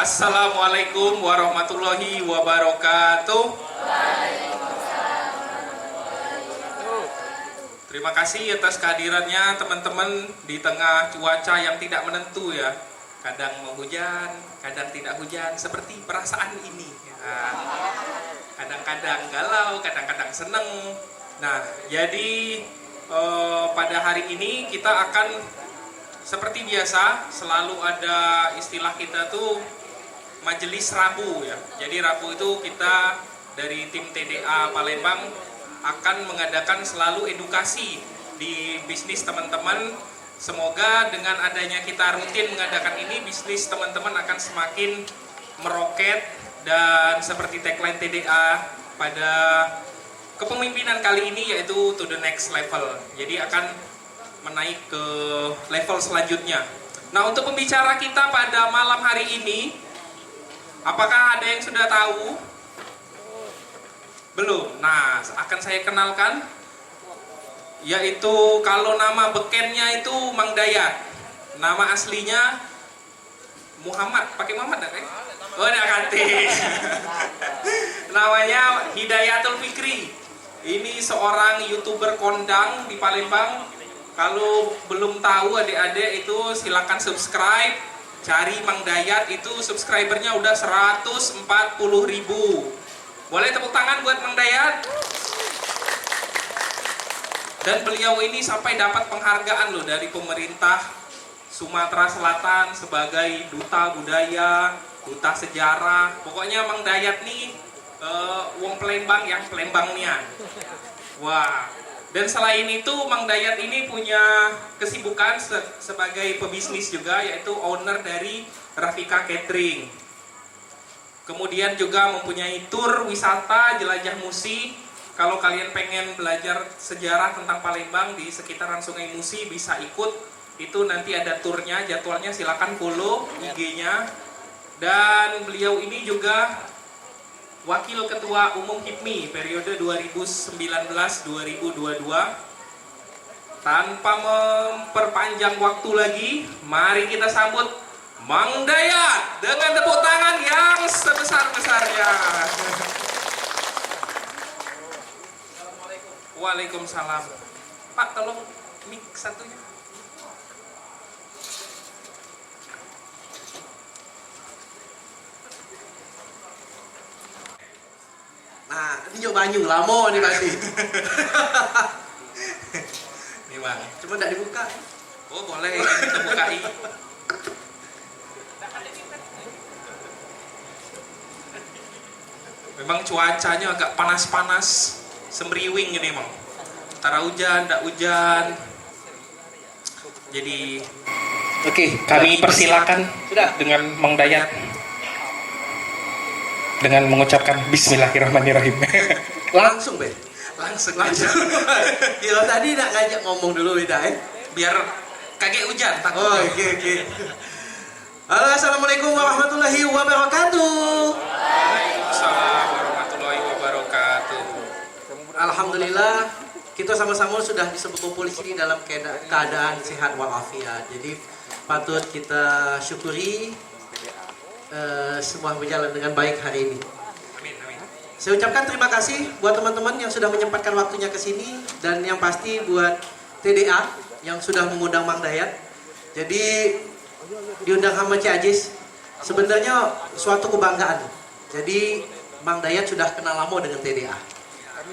Assalamualaikum warahmatullahi wabarakatuh. Terima kasih atas kehadirannya teman-teman di tengah cuaca yang tidak menentu ya. Kadang mau hujan, kadang tidak hujan, seperti perasaan ini ya. Kadang-kadang galau, kadang-kadang seneng. Nah, jadi pada hari ini kita akan seperti biasa, selalu ada istilah kita tuh majelis Rabu ya. Jadi Rabu itu kita dari tim TDA Palembang akan mengadakan selalu edukasi di bisnis teman-teman. Semoga dengan adanya kita rutin mengadakan ini, bisnis teman-teman akan semakin meroket. Dan seperti tagline TDA pada kepemimpinan kali ini yaitu to the next level. Jadi akan menaik ke level selanjutnya. Nah, untuk pembicara kita pada malam hari ini, apakah ada yang sudah tahu? Belum. Nah, akan saya kenalkan, yaitu kalau nama bekennya itu Mang Dayat. Nama aslinya Muhammad. Pakai Muhammad enggak? Oh, udah ganti. Namanya Hidayatul Fikri. Ini seorang YouTuber kondang di Palembang. Kalau belum tahu adik-adik itu silakan subscribe. Cari Mang Dayat, itu subscribernya udah 140.000. Boleh tepuk tangan buat Mang Dayat. Dan beliau ini sampai dapat penghargaan loh dari pemerintah Sumatera Selatan sebagai duta budaya, duta sejarah. Pokoknya Mang Dayat nih wong Palembang yang Palembangnian. Wah. Dan selain itu Mang Dayat ini punya kesibukan sebagai pebisnis juga, yaitu owner dari Rafika Catering. Kemudian juga mempunyai tur wisata jelajah Musi. Kalau kalian pengen belajar sejarah tentang Palembang di sekitaran Sungai Musi bisa ikut. Itu nanti ada turnya, jadwalnya silakan follow IG-nya. Dan beliau ini juga Wakil Ketua Umum HIPMI periode 2019-2022. Tanpa memperpanjang waktu lagi, mari kita sambut Mang Dayat dengan tepuk tangan yang sebesar-besarnya. Waalaikumsalam. Pak, tolong mic satunya. Nah, ini nyoba banyu lama nih pasti. Nih Bang. Cuma tidak dibuka. Oh boleh, kita bukai. Memang cuacanya agak panas-panas, semriwing ini Bang. Antara hujan, tidak hujan. Jadi, oke, kami persilakan Sudah dengan Mang Dayat dengan mengucapkan Bismillahirrahmanirrahim. langsung, Be. Langsung. Gila tadi nak ngajak ngomong dulu Wida, Biar kaget hujan. Oh, oke. Halo, assalamualaikum warahmatullahi wabarakatuh. Waalaikumsalam warahmatullahi wabarakatuh. Alhamdulillah, kita sama-sama sudah bisa berkumpul di sini dalam keadaan sehat walafiat. Jadi patut kita syukuri semua berjalan dengan baik hari ini. Amin, amin. Saya ucapkan terima kasih buat teman-teman yang sudah menyempatkan waktunya ke sini, dan yang pasti buat TDA yang sudah mengundang Mang Dayat. Jadi diundang sama Cik Ajis sebenarnya suatu kebanggaan. Jadi Mang Dayat sudah kenal lama dengan TDA.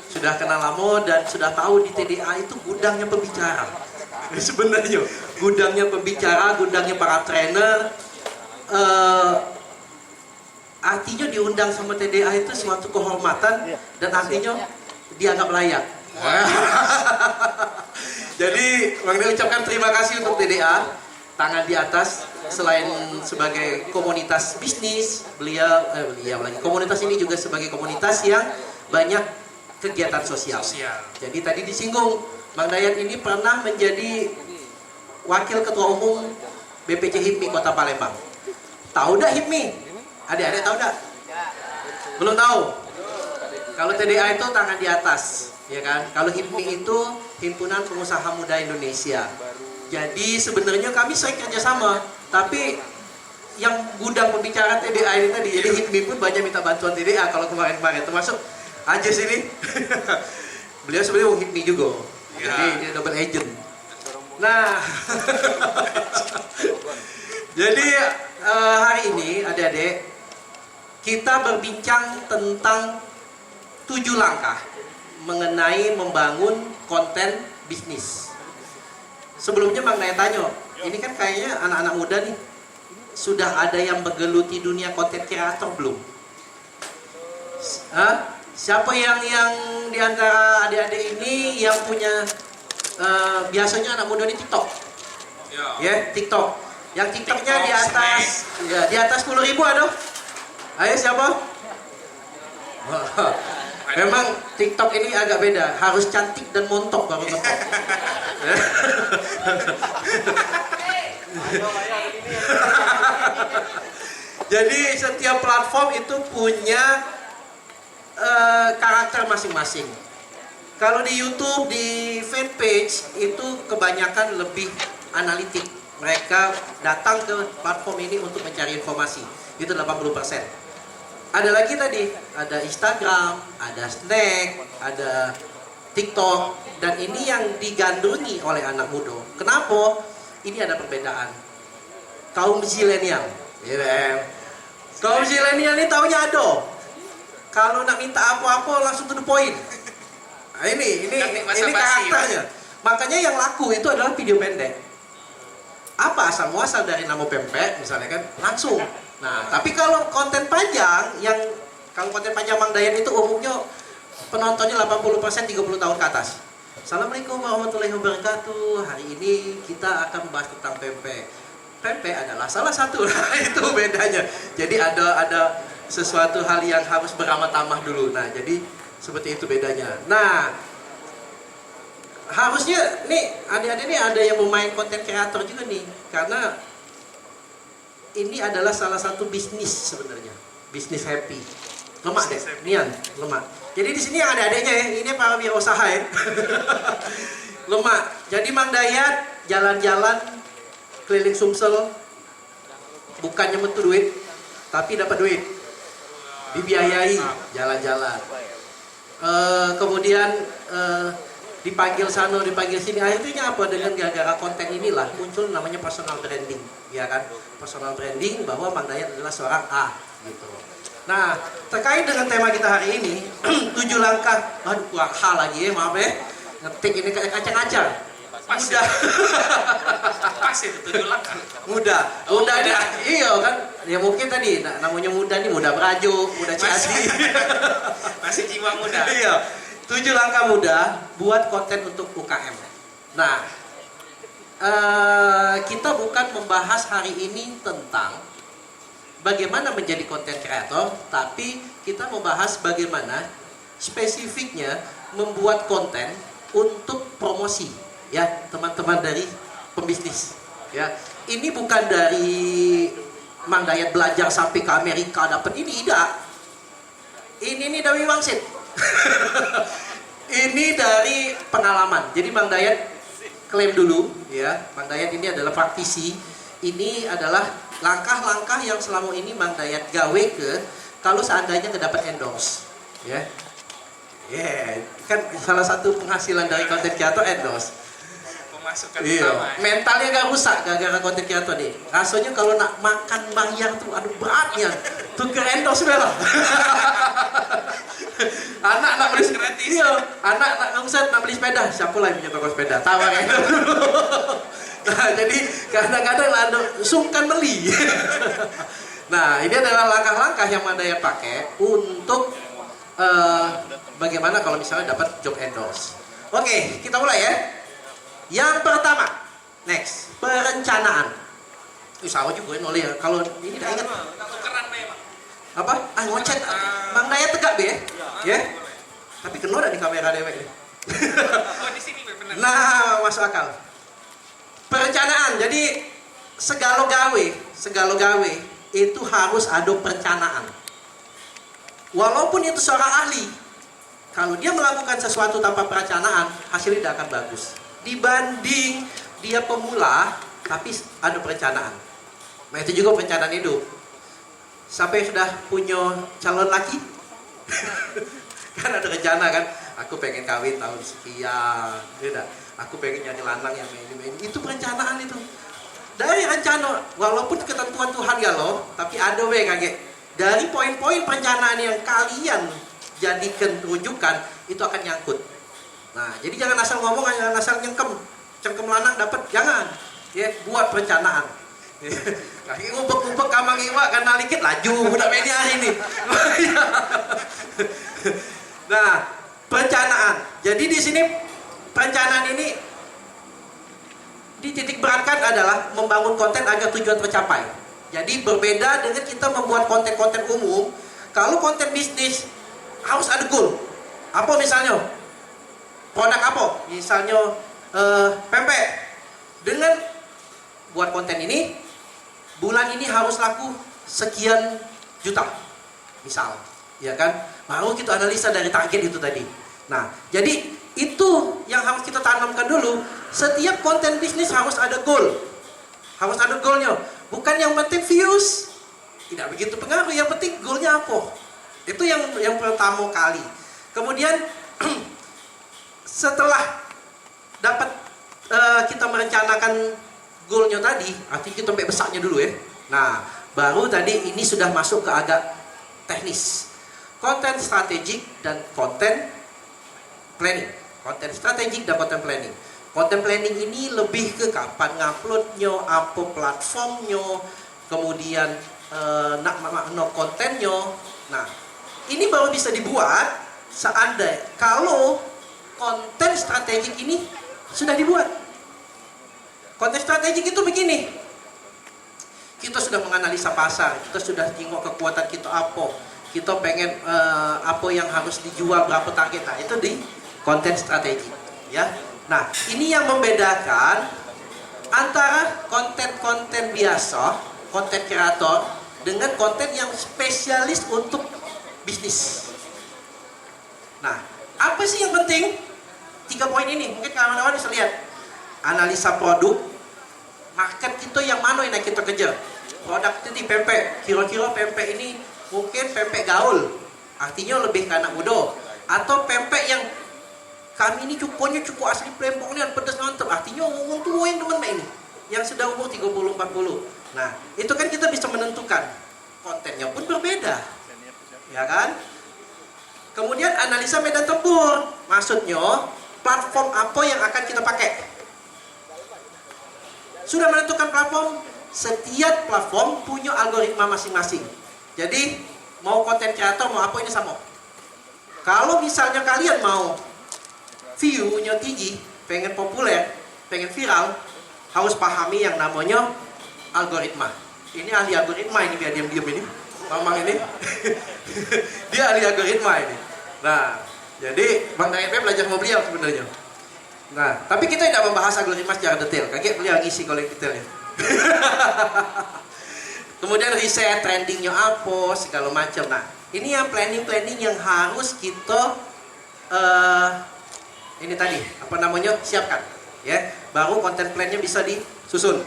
Sudah kenal lama dan sudah tahu di TDA itu gudangnya pembicara. Sebenarnya gudangnya pembicara, gudangnya para trainer. Artinya diundang sama TDA itu suatu kehormatan dan artinya dianggap layak. Jadi Bang Dayat ucapkan terima kasih untuk TDA, tangan di atas. Selain sebagai komunitas bisnis, beliau lagi komunitas ini juga sebagai komunitas yang banyak kegiatan sosial. Jadi tadi disinggung, Bang Dayat ini pernah menjadi wakil ketua umum BPC HIPMI Kota Palembang. Tahu enggak HIPMI? Adik-adik tahu enggak? Belum tahu. Kalau TDA itu tangan di atas, ya kan? Kalau HIPMI itu Himpunan Pengusaha Muda Indonesia. Jadi sebenarnya kami sering kerjasama, tapi yang gudang pembicara TDA ini tadi. Jadi HIPMI pun banyak minta bantuan TDA kalau kemarin-kemarin, termasuk Anjes ini. Beliau sebenarnya orang HIPMI juga. Ya. Jadi dia double agent. Nah, jadi hari ini adik-adik kita berbincang tentang 7 langkah mengenai membangun konten bisnis. Sebelumnya Bang Naya tanya, ini kan kayaknya anak-anak muda nih, sudah ada yang menggeluti dunia konten kreator belum? Hah? Siapa yang di antara adik-adik ini yang punya biasanya anak muda ini TikTok? Ya, TikTok. Yang TikToknya di atas, ya, di atas 10.000 ada? Ayo siapa? Memang TikTok ini agak beda, harus cantik dan montok baru ngetok. Jadi setiap platform itu punya karakter masing-masing. Kalau di YouTube, di fanpage itu kebanyakan lebih analitik. Mereka datang ke platform ini untuk mencari informasi. Itu 80%. Ada lagi tadi, ada Instagram, ada Snack, ada TikTok, dan ini yang digandrungi oleh anak muda. Kenapa? Ini ada perbedaan. Kaum zilenial, kaum zilenial ini taunya ada. Kalau nak minta apa-apa langsung to the point. Nah, ini karakternya. Makanya yang laku itu adalah video pendek. Apa asal muasal dari nama pempek, misalnya kan langsung. Nah, tapi kalau konten panjang, kalau konten panjang Mang Dayan itu umumnya penontonnya 80% 30 tahun ke atas. Assalamualaikum warahmatullahi wabarakatuh. Hari ini kita akan membahas tentang pempek. Pempek adalah salah satu, itu bedanya. Jadi ada sesuatu hal yang harus beramat-tamah dulu. Nah, jadi seperti itu bedanya. Nah, harusnya nih adik-adik nih ada yang mau main konten kreator juga nih, karena ini adalah salah satu bisnis sebenarnya, bisnis happy. Lemak deh, Nian, lemak. Jadi di sini yang ada adiknya ya, ini para wirausaha ya. Lemak. Jadi Mang Dayat jalan-jalan keliling Sumsel, bukannya metu duit, tapi dapat duit, dibiayai jalan-jalan. Kemudian dipanggil sana, dipanggil sini. Akhirnya apa? Dengan gara-gara konten inilah muncul namanya personal branding, ya kan? Personal branding bahwa Mang Dayat adalah seorang A, gitu. Nah, terkait dengan tema kita hari ini, 7 langkah. Aduh, kurang hal lagi ya, maaf ya. Ngetik ini kayak kacang-kacang. Mudah. Pas itu 7 langkah. Mudah. Mudah dia. Iya kan? Ya mungkin tadi namanya muda nih, muda berajuk, muda ciasi. Masih jiwa muda. Iya. 7 langkah mudah buat konten untuk UKM. Nah, kita bukan membahas hari ini tentang bagaimana menjadi konten kreator, tapi kita membahas bagaimana spesifiknya membuat konten untuk promosi, ya teman-teman dari pembisnis. Ya, ini bukan dari Mang Dayat belajar sampai ke Amerika dapat ini, tidak. Ini dari wangsit. Ini dari pengalaman. Jadi Mang Dayat klaim dulu, ya, Mang Dayat ini adalah praktisi. Ini adalah langkah-langkah yang selama ini Mang Dayat gawe kalau seandainya kedapat endorse, ya. Kan salah satu penghasilan dari konten kreator endorse. Pemasukan Iya, utama. mentalnya gak rusak gara-gara konten kreator nih. Rasanya kalau nak makan bayar tuh aduh beratnya. Tuh ke endorse lah. Anak nak beli gratis. Iya, anak nak beli sepeda. Siapa lah yang punya toko sepeda? Tawar endorse dulu. Nah, jadi kadang-kadang ada sungkan beli. Nah, ini adalah langkah-langkah yang Mang Dayat pakai untuk bagaimana kalau misalnya dapat job endorse. Oke, kita mulai ya. Yang pertama, next, perencanaan. Sama juga nolih ya. Kalau ini tidak ingat Tukeran memang. apa? Ngocet. Mang Dayat tegak be ya? Ya. Tapi kena dah di kamera dewek nih. Oh, di sini benar. Nah, masuk akal. Perencanaan. Jadi segala gawe itu harus ada perencanaan. Walaupun itu seorang ahli, kalau dia melakukan sesuatu tanpa perencanaan, hasilnya tidak akan bagus. Dibanding dia pemula, tapi ada perencanaan. Nah itu juga perencanaan hidup. Siapa yang sudah punya calon laki? Kan ada rencana kan, aku pengen kawin tahun sekian, tidak? Aku pengen jadi lanang yang ini. Itu perencanaan itu. Dari rencana, walaupun ketentuan Tuhan ya loh, tapi ada kaget. Dari poin-poin perencanaan yang kalian jadikan rujukan, itu akan nyangkut. Nah, jadi jangan asal ngomong, jangan asal cengkem lanang dapat, jangan. Ya, buat perencanaan. Kaki ngumpet-ngumpet kamang iwak karena dikit laju budak media hari ini. Nah, perencanaan. Jadi di sini perencanaan ini dititik beratkan adalah membangun konten agar tujuan tercapai. Jadi berbeda dengan kita membuat konten-konten umum. Kalau konten bisnis harus ada goal. Apa misalnya? Produk apa? Misalnya pempek. Dengan buat konten ini, bulan ini harus laku sekian juta. Misal, ya kan? Baru kita analisa dari target itu tadi. Nah, jadi itu yang harus kita tanamkan dulu. Setiap konten bisnis harus ada goal. Harus ada goalnya. Bukan yang penting views. Tidak begitu pengaruh. Yang penting goalnya apa. Itu yang pertama kali. Kemudian setelah dapat kita merencanakan goalnya tadi, artinya kita sampai besarnya dulu ya. Nah, baru tadi ini sudah masuk ke agak teknis. Konten strategik dan konten planning. Konten strategik dan konten planning. Konten planning ini lebih ke kapan nguploadnya, apa platformnya, kemudian kontennya. Nah, ini baru bisa dibuat seandainya kalau konten strategik ini sudah dibuat. Konten strategik itu begini. Kita sudah menganalisa pasar, kita sudah tengok kekuatan kita apa. Kita pengen apa yang harus dijual, berapa target. Nah, itu di konten strategik, ya. Nah, ini yang membedakan antara konten-konten biasa, konten kreator, dengan konten yang spesialis untuk bisnis. Nah, apa sih yang penting? 3 poin ini, mungkin kawan-kawan bisa lihat. Analisa produk, market kita yang mana yang kita kejar. Produk itu di pempek, kira-kira pempek ini mungkin pempek gaul, artinya lebih ke anak muda. Atau pempek yang kami ini cukup asli Plembong ini pedas mantap, artinya orang tua yang demen ini, yang sudah umur 30-40. Nah, itu kan kita bisa menentukan. Kontennya pun berbeda, ya kan? Kemudian analisa medan tempur, maksudnya platform apa yang akan kita pakai. Sudah menentukan platform, setiap platform punya algoritma masing-masing. Jadi mau konten kreator mau apa ini sama. Kalau misalnya kalian mau view-nya tinggi, pengen populer, pengen viral, harus pahami yang namanya algoritma. Ini ahli algoritma ini, biar diam-diam ini. Mamang ini dia ahli algoritma ini. Nah, jadi Bang Dayat belajar sama beliau sebenarnya. Nah, tapi kita tidak membahas algoritma secara detail. Kaget beliau ngisi kalau detailnya. Kemudian riset trendingnya apa, segala macam. Nah, ini yang planning yang harus kita ini tadi apa namanya siapkan, ya. Baru konten plannya bisa disusun.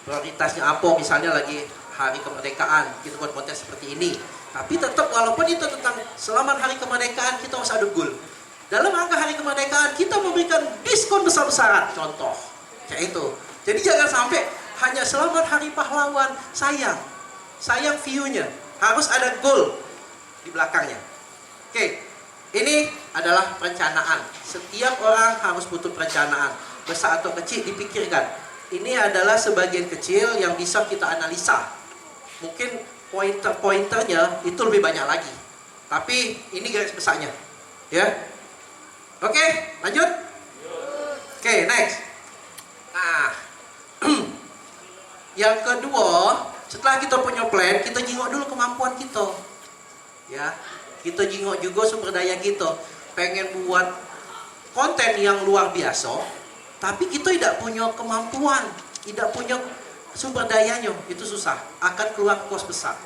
Prioritasnya apa, misalnya lagi hari kemerdekaan, kita buat konten seperti ini. Tapi tetap walaupun itu tentang selamat hari kemerdekaan, kita harus ada goal. Dalam rangka hari kemerdekaan, kita memberikan diskon besar-besaran, contoh kayak itu. Jadi jangan sampai hanya selamat hari pahlawan, sayang view-nya. Harus ada goal di belakangnya. Oke, ini adalah perencanaan. Setiap orang harus butuh perencanaan, besar atau kecil dipikirkan. Ini adalah sebagian kecil yang bisa kita analisa. Mungkin pointer-pointernya itu lebih banyak lagi. Tapi ini garis besarnya, ya. Oke, lanjut. Oke, next. Nah, yang kedua, setelah kita punya plan, kita jengok dulu kemampuan kita, ya. Kita jengok juga sumber daya kita. Pengen buat konten yang luar biasa, tapi kita tidak punya kemampuan, tidak punya sumber dayanya, itu susah, akan keluar kos besar.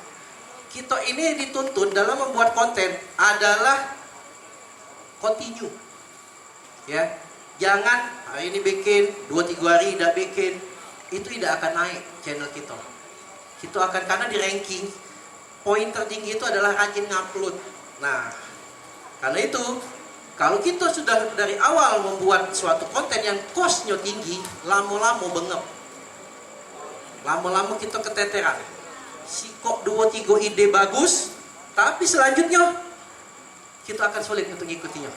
Kita ini dituntut dalam membuat konten adalah continue, ya. Jangan hari ini bikin, 2-3 hari tidak bikin, itu tidak akan naik channel kita. Kita akan, karena di ranking poin tertinggi itu adalah rajin ngupload. Nah, karena itu kalau kita sudah dari awal membuat suatu konten yang costnya tinggi, lama-lama bengep, lama-lama kita keteteran. Si kok 2-3 ide bagus, tapi selanjutnya kita akan sulit untuk mengikutinya.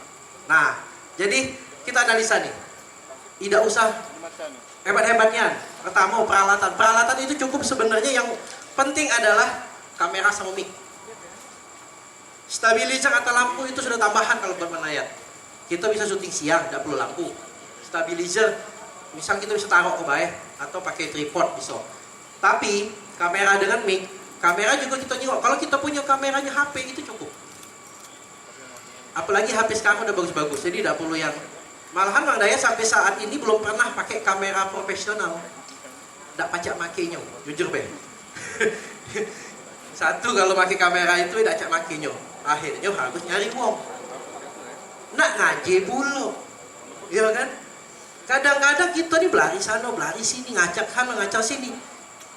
Nah, jadi kita analisa nih, tidak usah hebat-hebatnya. Pertama peralatan, peralatan itu cukup sebenarnya. Yang penting adalah kamera sama mic. Stabilizer atau lampu itu sudah tambahan kalau buat menayat. Kita bisa syuting siang, tidak perlu lampu. Stabilizer, misal kita bisa taruh ke bawah atau pakai tripod bisa. Tapi kamera dengan mic, kamera juga kita tengok. Kalau kita punya kameranya HP itu cukup. Apalagi HP sekarang udah bagus-bagus, jadi tidak perlu yang. Malahan Mang Dayat sampai saat ini belum pernah pakai kamera profesional. Tidak pacak makainya, jujur be. Satu, kalau pakai kamera itu tidak pacak makainya. Akhirnya harus nyari uang. Nak ngaji pula, ya kan? Kadang-kadang kita nih belari sana, belari sini, ngacak sana, ngacak sini.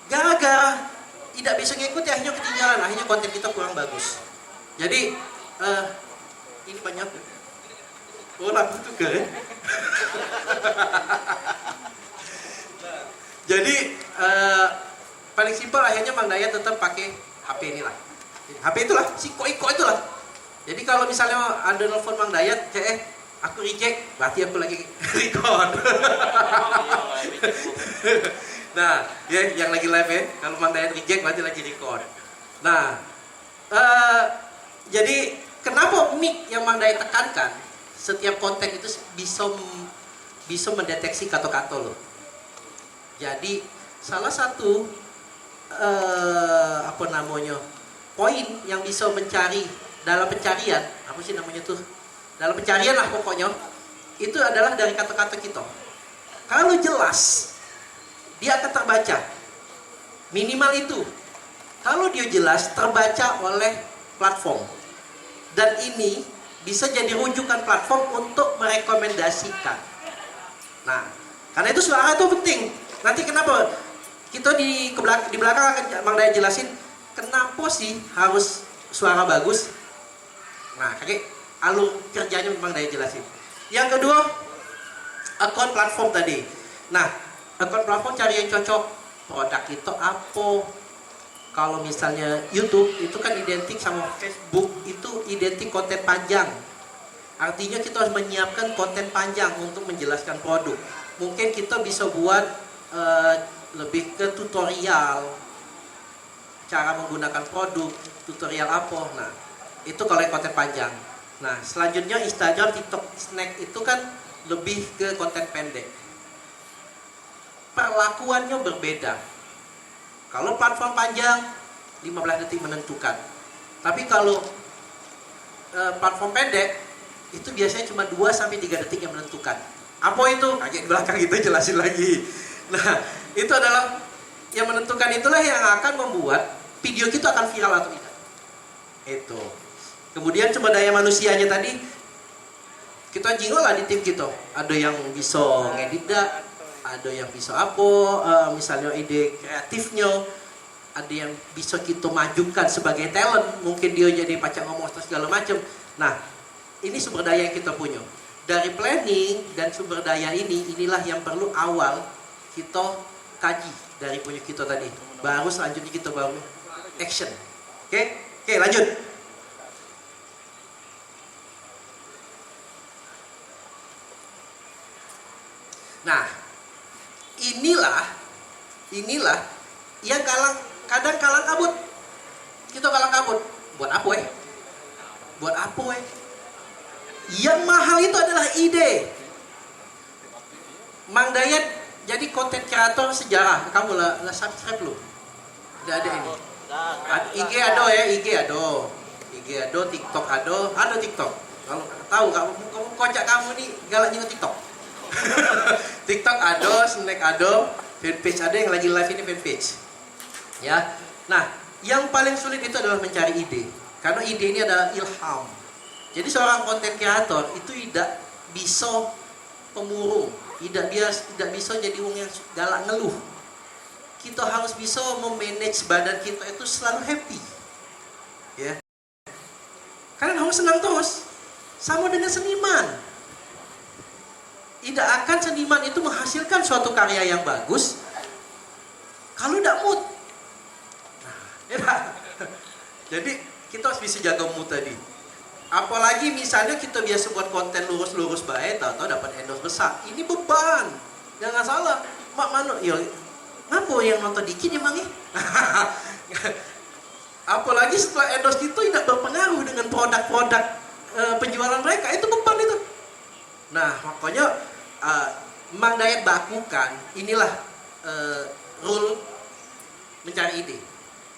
Gara-gara tidak bisa ngikuti, akhirnya ketinggalan, akhirnya konten kita kurang bagus. Jadi ini banyak. Oh, lampu tuh kan? Jadi paling simpel akhirnya Mang Dayat tetap pakai HP inilah. HP itulah, si Iko itulah. Jadi kalau misalnya ada nelfon Mang Dayat, aku reject, berarti aku lagi record. Nah, ya yang lagi live ya, kalau Mang Dayat reject berarti lagi record. Nah, jadi kenapa mic yang Mang Dayat tekankan? Setiap konten itu bisa mendeteksi kata-kata loh. Jadi salah satu poin yang bisa mencari dalam pencarian, apa sih namanya tuh? Dalam pencarian lah pokoknya, itu adalah dari kata-kata kita. Kalau jelas, dia akan terbaca. Minimal itu. Kalau dia jelas, terbaca oleh platform. Dan ini bisa jadi rujukan platform untuk merekomendasikan. Nah, karena itu suara itu penting. Nanti kenapa kita di belakang akan Mang Dayat jelasin kenapa sih harus suara bagus. Nah, kakek alur kerjanya Mang Dayat jelasin. Yang kedua, akun platform tadi. Nah, akun platform cari yang cocok. Produk itu apa? Kalau misalnya YouTube itu kan identik sama Facebook, itu identik konten panjang. Artinya kita harus menyiapkan konten panjang untuk menjelaskan produk. Mungkin kita bisa buat lebih ke tutorial cara menggunakan produk, tutorial apa. Nah, itu kalau yang konten panjang. Nah, selanjutnya Instagram, TikTok, Snack itu kan lebih ke konten pendek. Perlakuannya berbeda. Kalau platform panjang 15 detik menentukan. Tapi kalau platform pendek itu biasanya cuma 2-3 detik yang menentukan. Apa itu? Kayak di belakang itu jelasin lagi. Nah, itu adalah yang menentukan, itulah yang akan membuat video kita akan viral atau tidak. Itu. Kemudian sumber daya manusianya tadi kita jingle lah di tim kita. Ada yang bisa ngedit, ada yang bisa apa, misalnya ide kreatifnya, ada yang bisa kita majukan sebagai talent, mungkin dia jadi pacak ngomong atau segala macam. Nah, ini sumber daya yang kita punya. Dari planning dan sumber daya inilah yang perlu awal kita kaji dari punya kita tadi. Baru selanjutnya kita baru action. Oke, lanjut. Nah, inilah yang kadang kalang kabut. Kita kalang kabut. Buat apa Buat apa Yang mahal itu adalah ide. Mang Dayat jadi konten kreator sejarah. Kamu lah subscribe lu. Tidak ada ini. IG ada. TikTok ada TikTok. Kalau tahu kamu kocak kamu nih galak juga TikTok. TikTok ada, Snack ada, fanpage ada, yang lagi live ini fanpage. Ya. Nah, yang paling sulit itu adalah mencari ide. Karena ide ini adalah ilham. Jadi seorang konten kreator itu tidak bisa pemurung, tidak bisa jadi orang yang galak ngeluh. kita harus bisa memanage badan kita itu selalu happy. Ya. Kalian harus senang terus. Sama dengan seniman. Tidak akan seniman itu menghasilkan suatu karya yang bagus kalau tidak mood. Nah, ya. Jadi kita harus bisa jaga mood tadi. Apalagi misalnya kita biasa buat konten lurus-lurus baik, tahu-tahu dapat endorse besar. Ini beban. Jangan salah. Mak mano, ya, ngapa yang nonton dikit emang ya? Apalagi setelah endorse itu tidak berpengaruh dengan produk-produk penjualan mereka, itu beban itu. Nah, makanya Mang Dayat bakukan, inilah rule mencari ide.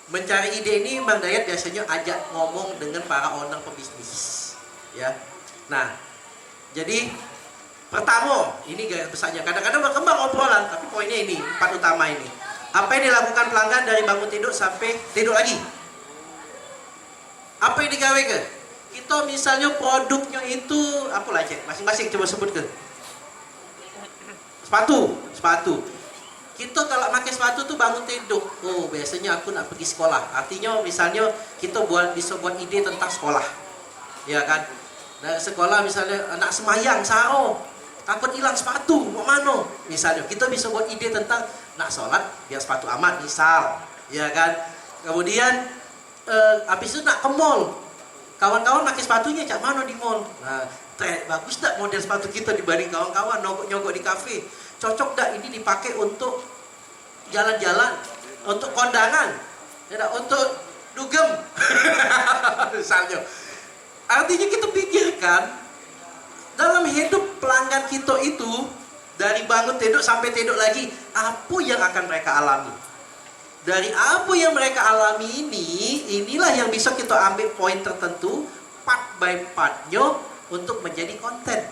Mencari ide ini Mang Dayat biasanya ajak ngomong dengan para owner pebisnis, ya. Nah, jadi pertama, ini garis besarnya. Kadang-kadang berkembang obrolan, tapi poinnya ini, 4 utama ini. Apa yang dilakukan pelanggan dari bangun tidur sampai tidur lagi? Apa yang digawe ke? Kita misalnya produknya itu apa lah cek? Masing-masing coba sebut ke. Sepatu. Kita kalau pakai sepatu tuh bangun tidur. Oh, biasanya aku nak pergi sekolah. Artinya misalnya kita bisa buat ide tentang sekolah. Ya kan? Dari sekolah misalnya anak semayang saro, takut hilang sepatu, mau mana? Misalnya kita bisa buat ide tentang nak sholat biar sepatu aman, misal. Ya kan? Kemudian habis itu nak ke mall. Kawan-kawan pakai sepatunya cak mana di mall. Nah, bagus tak model sepatu kita dibanding kawan-kawan nyogok di kafe. Cocok tak ini dipakai untuk jalan-jalan, untuk kondangan, ya, untuk dugem. Misalnya. Artinya kita pikirkan dalam hidup pelanggan kita itu dari bangun tidur sampai tidur lagi, apa yang akan mereka alami? Dari apa yang mereka alami ini, inilah yang bisa kita ambil poin tertentu, part by partnya untuk menjadi konten.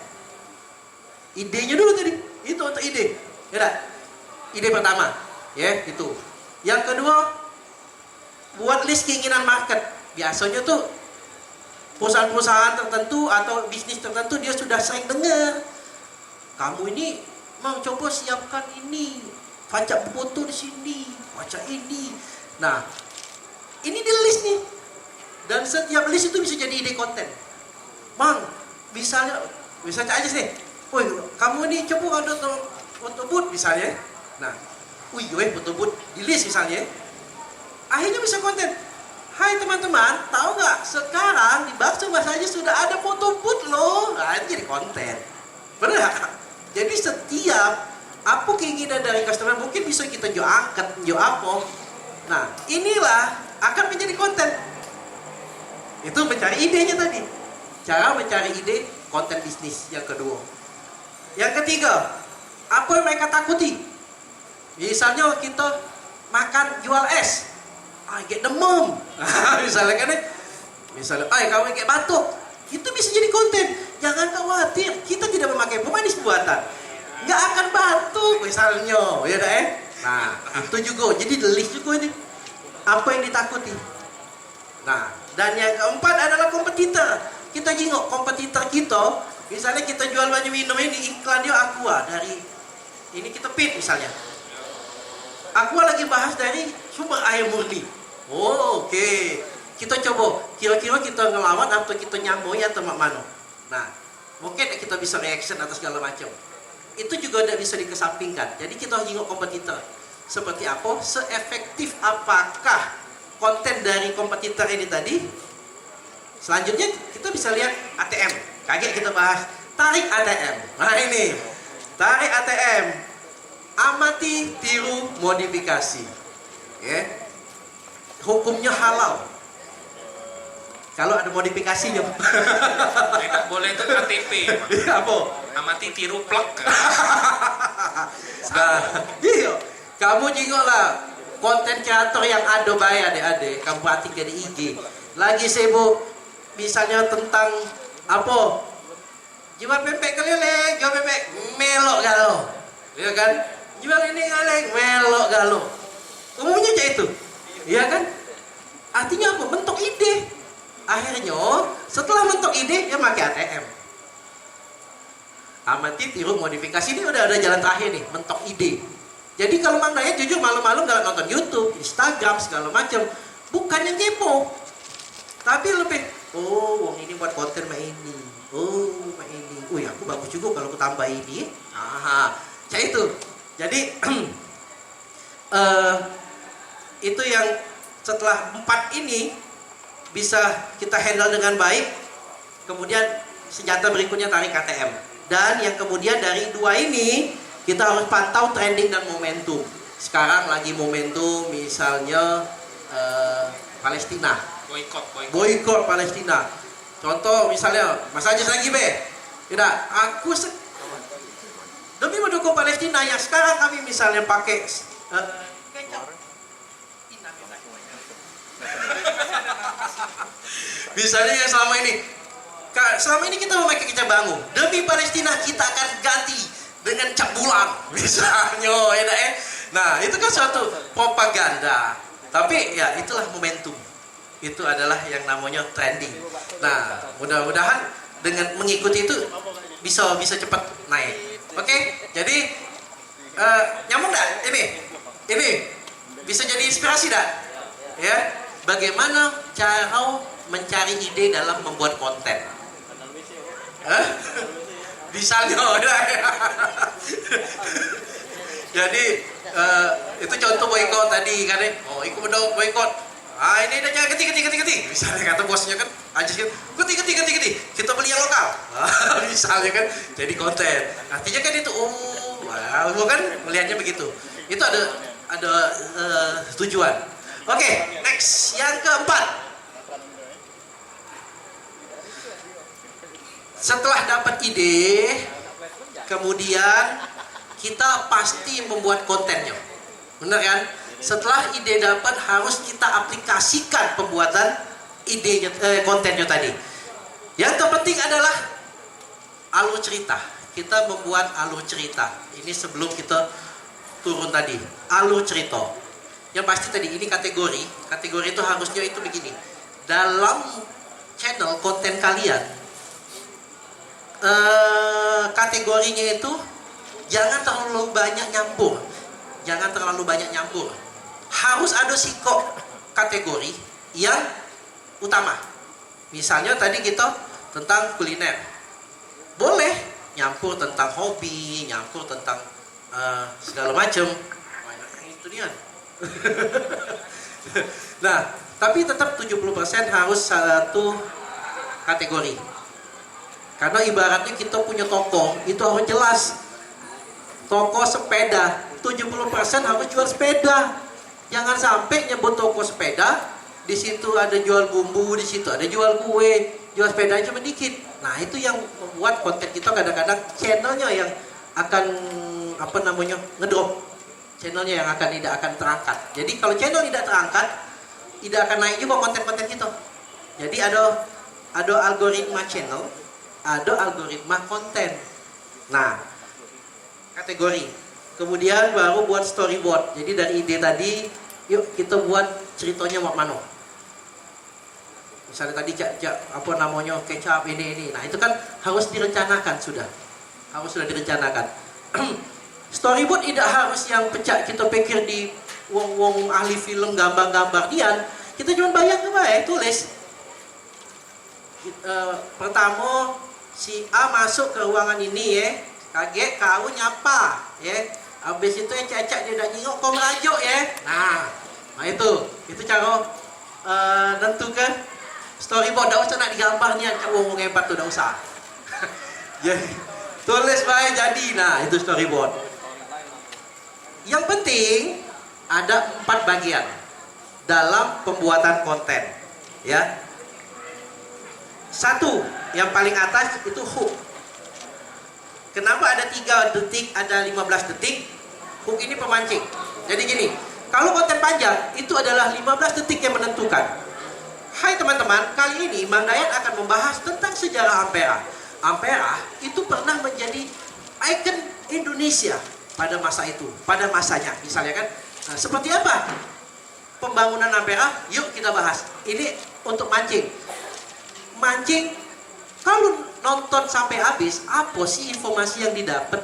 Idenya dulu tadi, itu untuk ide. Ya, ide pertama, ya itu. Yang kedua, buat list keinginan market. Biasanya tuh perusahaan-perusahaan tertentu atau bisnis tertentu dia sudah sering dengar. Kamu ini mau coba siapkan ini, pajak foto di sini, pajak ini. Nah, ini di list nih. Dan setiap list itu bisa jadi ide konten. Mang, misalnya aja sih. Woi, kamu ini coba ada foto booth misalnya. Nah, foto booth di list misalnya. Akhirnya bisa konten. Hai teman-teman, tahu nggak? Sekarang di Bakso Bahasa aja sudah ada foto booth loh. Nah, itu jadi konten. Benar? Jadi setiap apa keinginan dari customer mungkin bisa kita angkat, apa. Nah, inilah akan menjadi konten. Itu mencari idenya tadi. Cara mencari ide konten bisnis yang kedua. Yang ketiga, apa yang mereka takuti? Misalnya kita makan jual es, I get demam. Misalnya kan, kamu kayak batuk, itu bisa jadi konten. Jangan khawatir, kita tidak memakai pemanis buatan, nggak akan batuk misalnya, ya dah. Nah, itu juga, jadi the list juga ini. Apa yang ditakuti? Nah, dan yang keempat adalah kompetitor. Kita jengok kompetitor kita. Misalnya kita jual baju minum ini iklan dia Aqua dari ini kita pit misalnya. Aqua lagi bahas dari sumber air murni. Oh, oke. Kita coba kira-kira kita ngelawan atau kita nyamboi atau mana. Nah, mungkin kita bisa reaction atas segala macam. Itu juga tidak bisa dikesampingkan. Jadi kita harus jengok kompetitor. Seperti apa? Seefektif apakah konten dari kompetitor ini tadi? Selanjutnya kita bisa lihat ATM. Kaget kita bahas tarik ATM. Nah ini, tarik ATM. Amati, tiru, modifikasi. Ya. Hukumnya halal. Kalau ada modifikasinya. Tidak boleh itu KTP. Apa? Amati, tiru, plek. Nah, iya. Kamu juga lah konten kreator yang ada bayar adik-adik. Kamu perhatikan di IG. Lagi sibuk misalnya tentang apa? Jual pempek keliling, jual pempek melok galo. Ya kan? Jual ini keliling, melok galo. Umumnya kayak itu. Ya kan? Artinya apa? Mentok ide. Akhirnya setelah mentok ide dia pakai ATM. Amati, tiru, modifikasi ini udah jalan terakhir nih, mentok ide. Jadi kalau Mang Dayat jujur malu-malu nggak nonton YouTube, Instagram segala macam, bukan yang kepo, tapi lebih, oh, wong ini buat konten mah ini, oh, mah ini, ya aku bagus juga kalau aku tambah ini, kayak itu. Jadi itu yang setelah 4 ini bisa kita handle dengan baik. Kemudian senjata berikutnya tarik KTM. Dan yang kemudian dari 2 ini kita harus pantau trending dan momentum. Sekarang lagi momentum misalnya Palestina. Boykot Palestina. Contoh misalnya Mas Ajis lagi tidak, aku demi mendukung Palestina yang sekarang kami misalnya pakai kecap. Misalnya yang selama ini kita memakai kecap bangu, demi Palestina kita akan ganti dengan cap bulan misalnya, Nah, itu kan suatu propaganda. Tapi ya itulah momentum. Itu adalah yang namanya trending. Nah, mudah-mudahan dengan mengikuti itu bisa cepat naik. Oke? Jadi nyambung enggak ini bisa jadi inspirasi enggak? Ya, bagaimana cara mencari ide dalam membuat konten? Misalnya, jadi itu contoh boykot tadi kan, ikut boykot. Ini udah jangan keti. Misalnya kata bosnya kan, aja keti. Kita beli yang lokal. Misalnya kan, jadi konten. Artinya kan itu, kan melihatnya begitu. Itu ada tujuan. Oke, next yang keempat. Setelah dapat ide, kemudian kita pasti membuat kontennya, benar kan? Setelah ide dapat, harus kita aplikasikan pembuatan idenya, kontennya tadi. Yang terpenting adalah alur cerita. Kita membuat alur cerita. Ini sebelum kita turun tadi, alur cerita. Yang pasti tadi ini kategori itu harusnya itu begini. Dalam channel konten kalian, kategorinya itu jangan terlalu banyak nyampur. Harus ada kategori yang utama. Misalnya tadi kita tentang kuliner, boleh nyampur tentang hobi, nyampur tentang segala macam. Itu dia. Nah, tapi tetap 70% harus satu kategori. Karena ibaratnya kita punya toko, itu harus jelas. Toko sepeda, 70% harus jual sepeda. Jangan sampai nyebut toko sepeda, di situ ada jual bumbu, di situ ada jual kue, jual sepeda cuma dikit. Nah, itu yang membuat konten kita kadang-kadang channelnya yang akan ngedrop. Channelnya yang tidak akan terangkat. Jadi kalau channel tidak terangkat, tidak akan naik juga konten-konten kita. Jadi ada algoritma channel, ada algoritma konten. Nah, kategori. Kemudian baru buat storyboard. Jadi dari ide tadi, yuk kita buat ceritanya mau mana. Misalnya tadi kecap ini. Nah, itu kan harus direncanakan sudah. Harus sudah direncanakan. Storyboard tidak harus yang pecah kita pikir di wong ahli film gambar-gambar dian. Kita cuma bayang tulis. Pertama si A masuk ke ruangan ini ya, kaget kau nyapa ya, habis itu cacak dia dah nyingok kau merajuk ya. Nah itu cara nentukan storyboard. Dah usah nak digambar ni cak wong hebat tu, dah usah. Jadi tulis baik jadi. Nah itu storyboard. Yang penting ada 4 bagian dalam pembuatan konten ya. 1, yang paling atas itu hook. Kenapa ada 3 detik, ada 15 detik? Hook ini pemancing. Jadi gini, kalau konten panjang itu adalah 15 detik yang menentukan. Hai teman-teman, kali ini Mang Dayat akan membahas tentang sejarah Ampera. Ampera itu pernah menjadi ikon Indonesia pada masa itu, pada masanya. Misalnya kan, seperti apa pembangunan Ampera? Yuk kita bahas. Ini untuk mancing. Kalau nonton sampai habis, apa sih informasi yang didapat?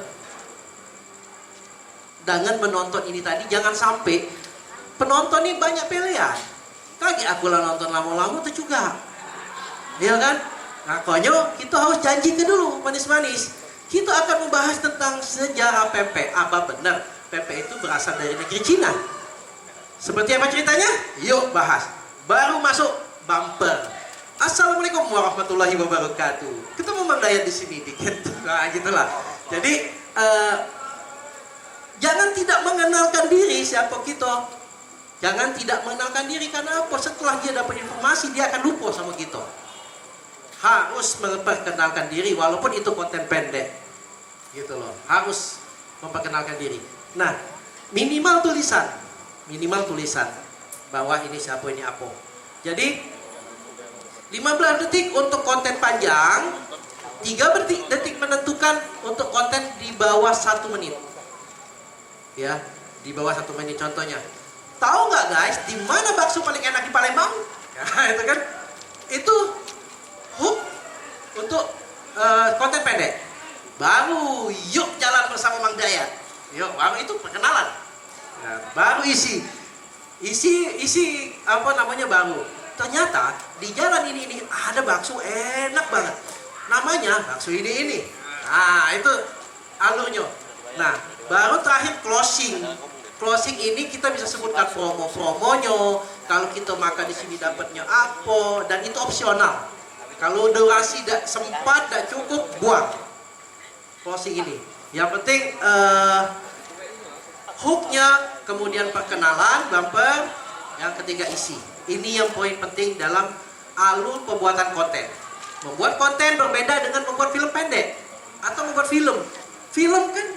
dengan menonton ini tadi, jangan sampai penonton ini banyak pilihan. Kaki aku lah nonton lama-lama tuh juga, ya kan? Nah, konyol kita harus janji ke dulu manis-manis. Kita akan membahas tentang sejarah pempek. Apa benar pempek itu berasal dari negeri Cina? Seperti apa ceritanya? Yuk bahas. Baru masuk bumper. Assalamualaikum warahmatullahi wabarakatuh. Ketemu Mang Dayat di sini dikit. Nah, gitulah. Jadi jangan tidak mengenalkan diri siapa kita. Jangan tidak mengenalkan diri karena apa? Setelah dia dapat informasi dia akan lupa sama kita. Harus memperkenalkan diri walaupun itu konten pendek. Gitu loh. Harus memperkenalkan diri. Nah, minimal tulisan bahwa ini siapa, ini apa. Jadi 15 detik untuk konten panjang, 3 detik menentukan untuk konten di bawah 1 menit. Ya, di bawah 1 menit contohnya. Tahu nggak guys, di mana bakso paling enak di Palembang? Ya, itu kan. Itu hook untuk konten pendek. Baru yuk jalan bersama Mang Dayat. Yuk, baru itu perkenalan. Nah, baru isi apa namanya baru. Ternyata di jalan ini ada bakso enak banget. Namanya bakso ini. Nah, itu alurnya. Nah, baru terakhir closing. Closing ini kita bisa sebutkan promonya. Kalau kita makan di sini dapatnya apa, dan itu opsional. Kalau durasi tidak sempat, tidak cukup, buang. Closing ini. Yang penting hooknya, kemudian perkenalan, bumper, yang ketiga isi. Ini yang poin penting dalam alur pembuatan konten. Membuat konten berbeda dengan membuat film pendek atau membuat film. Film kan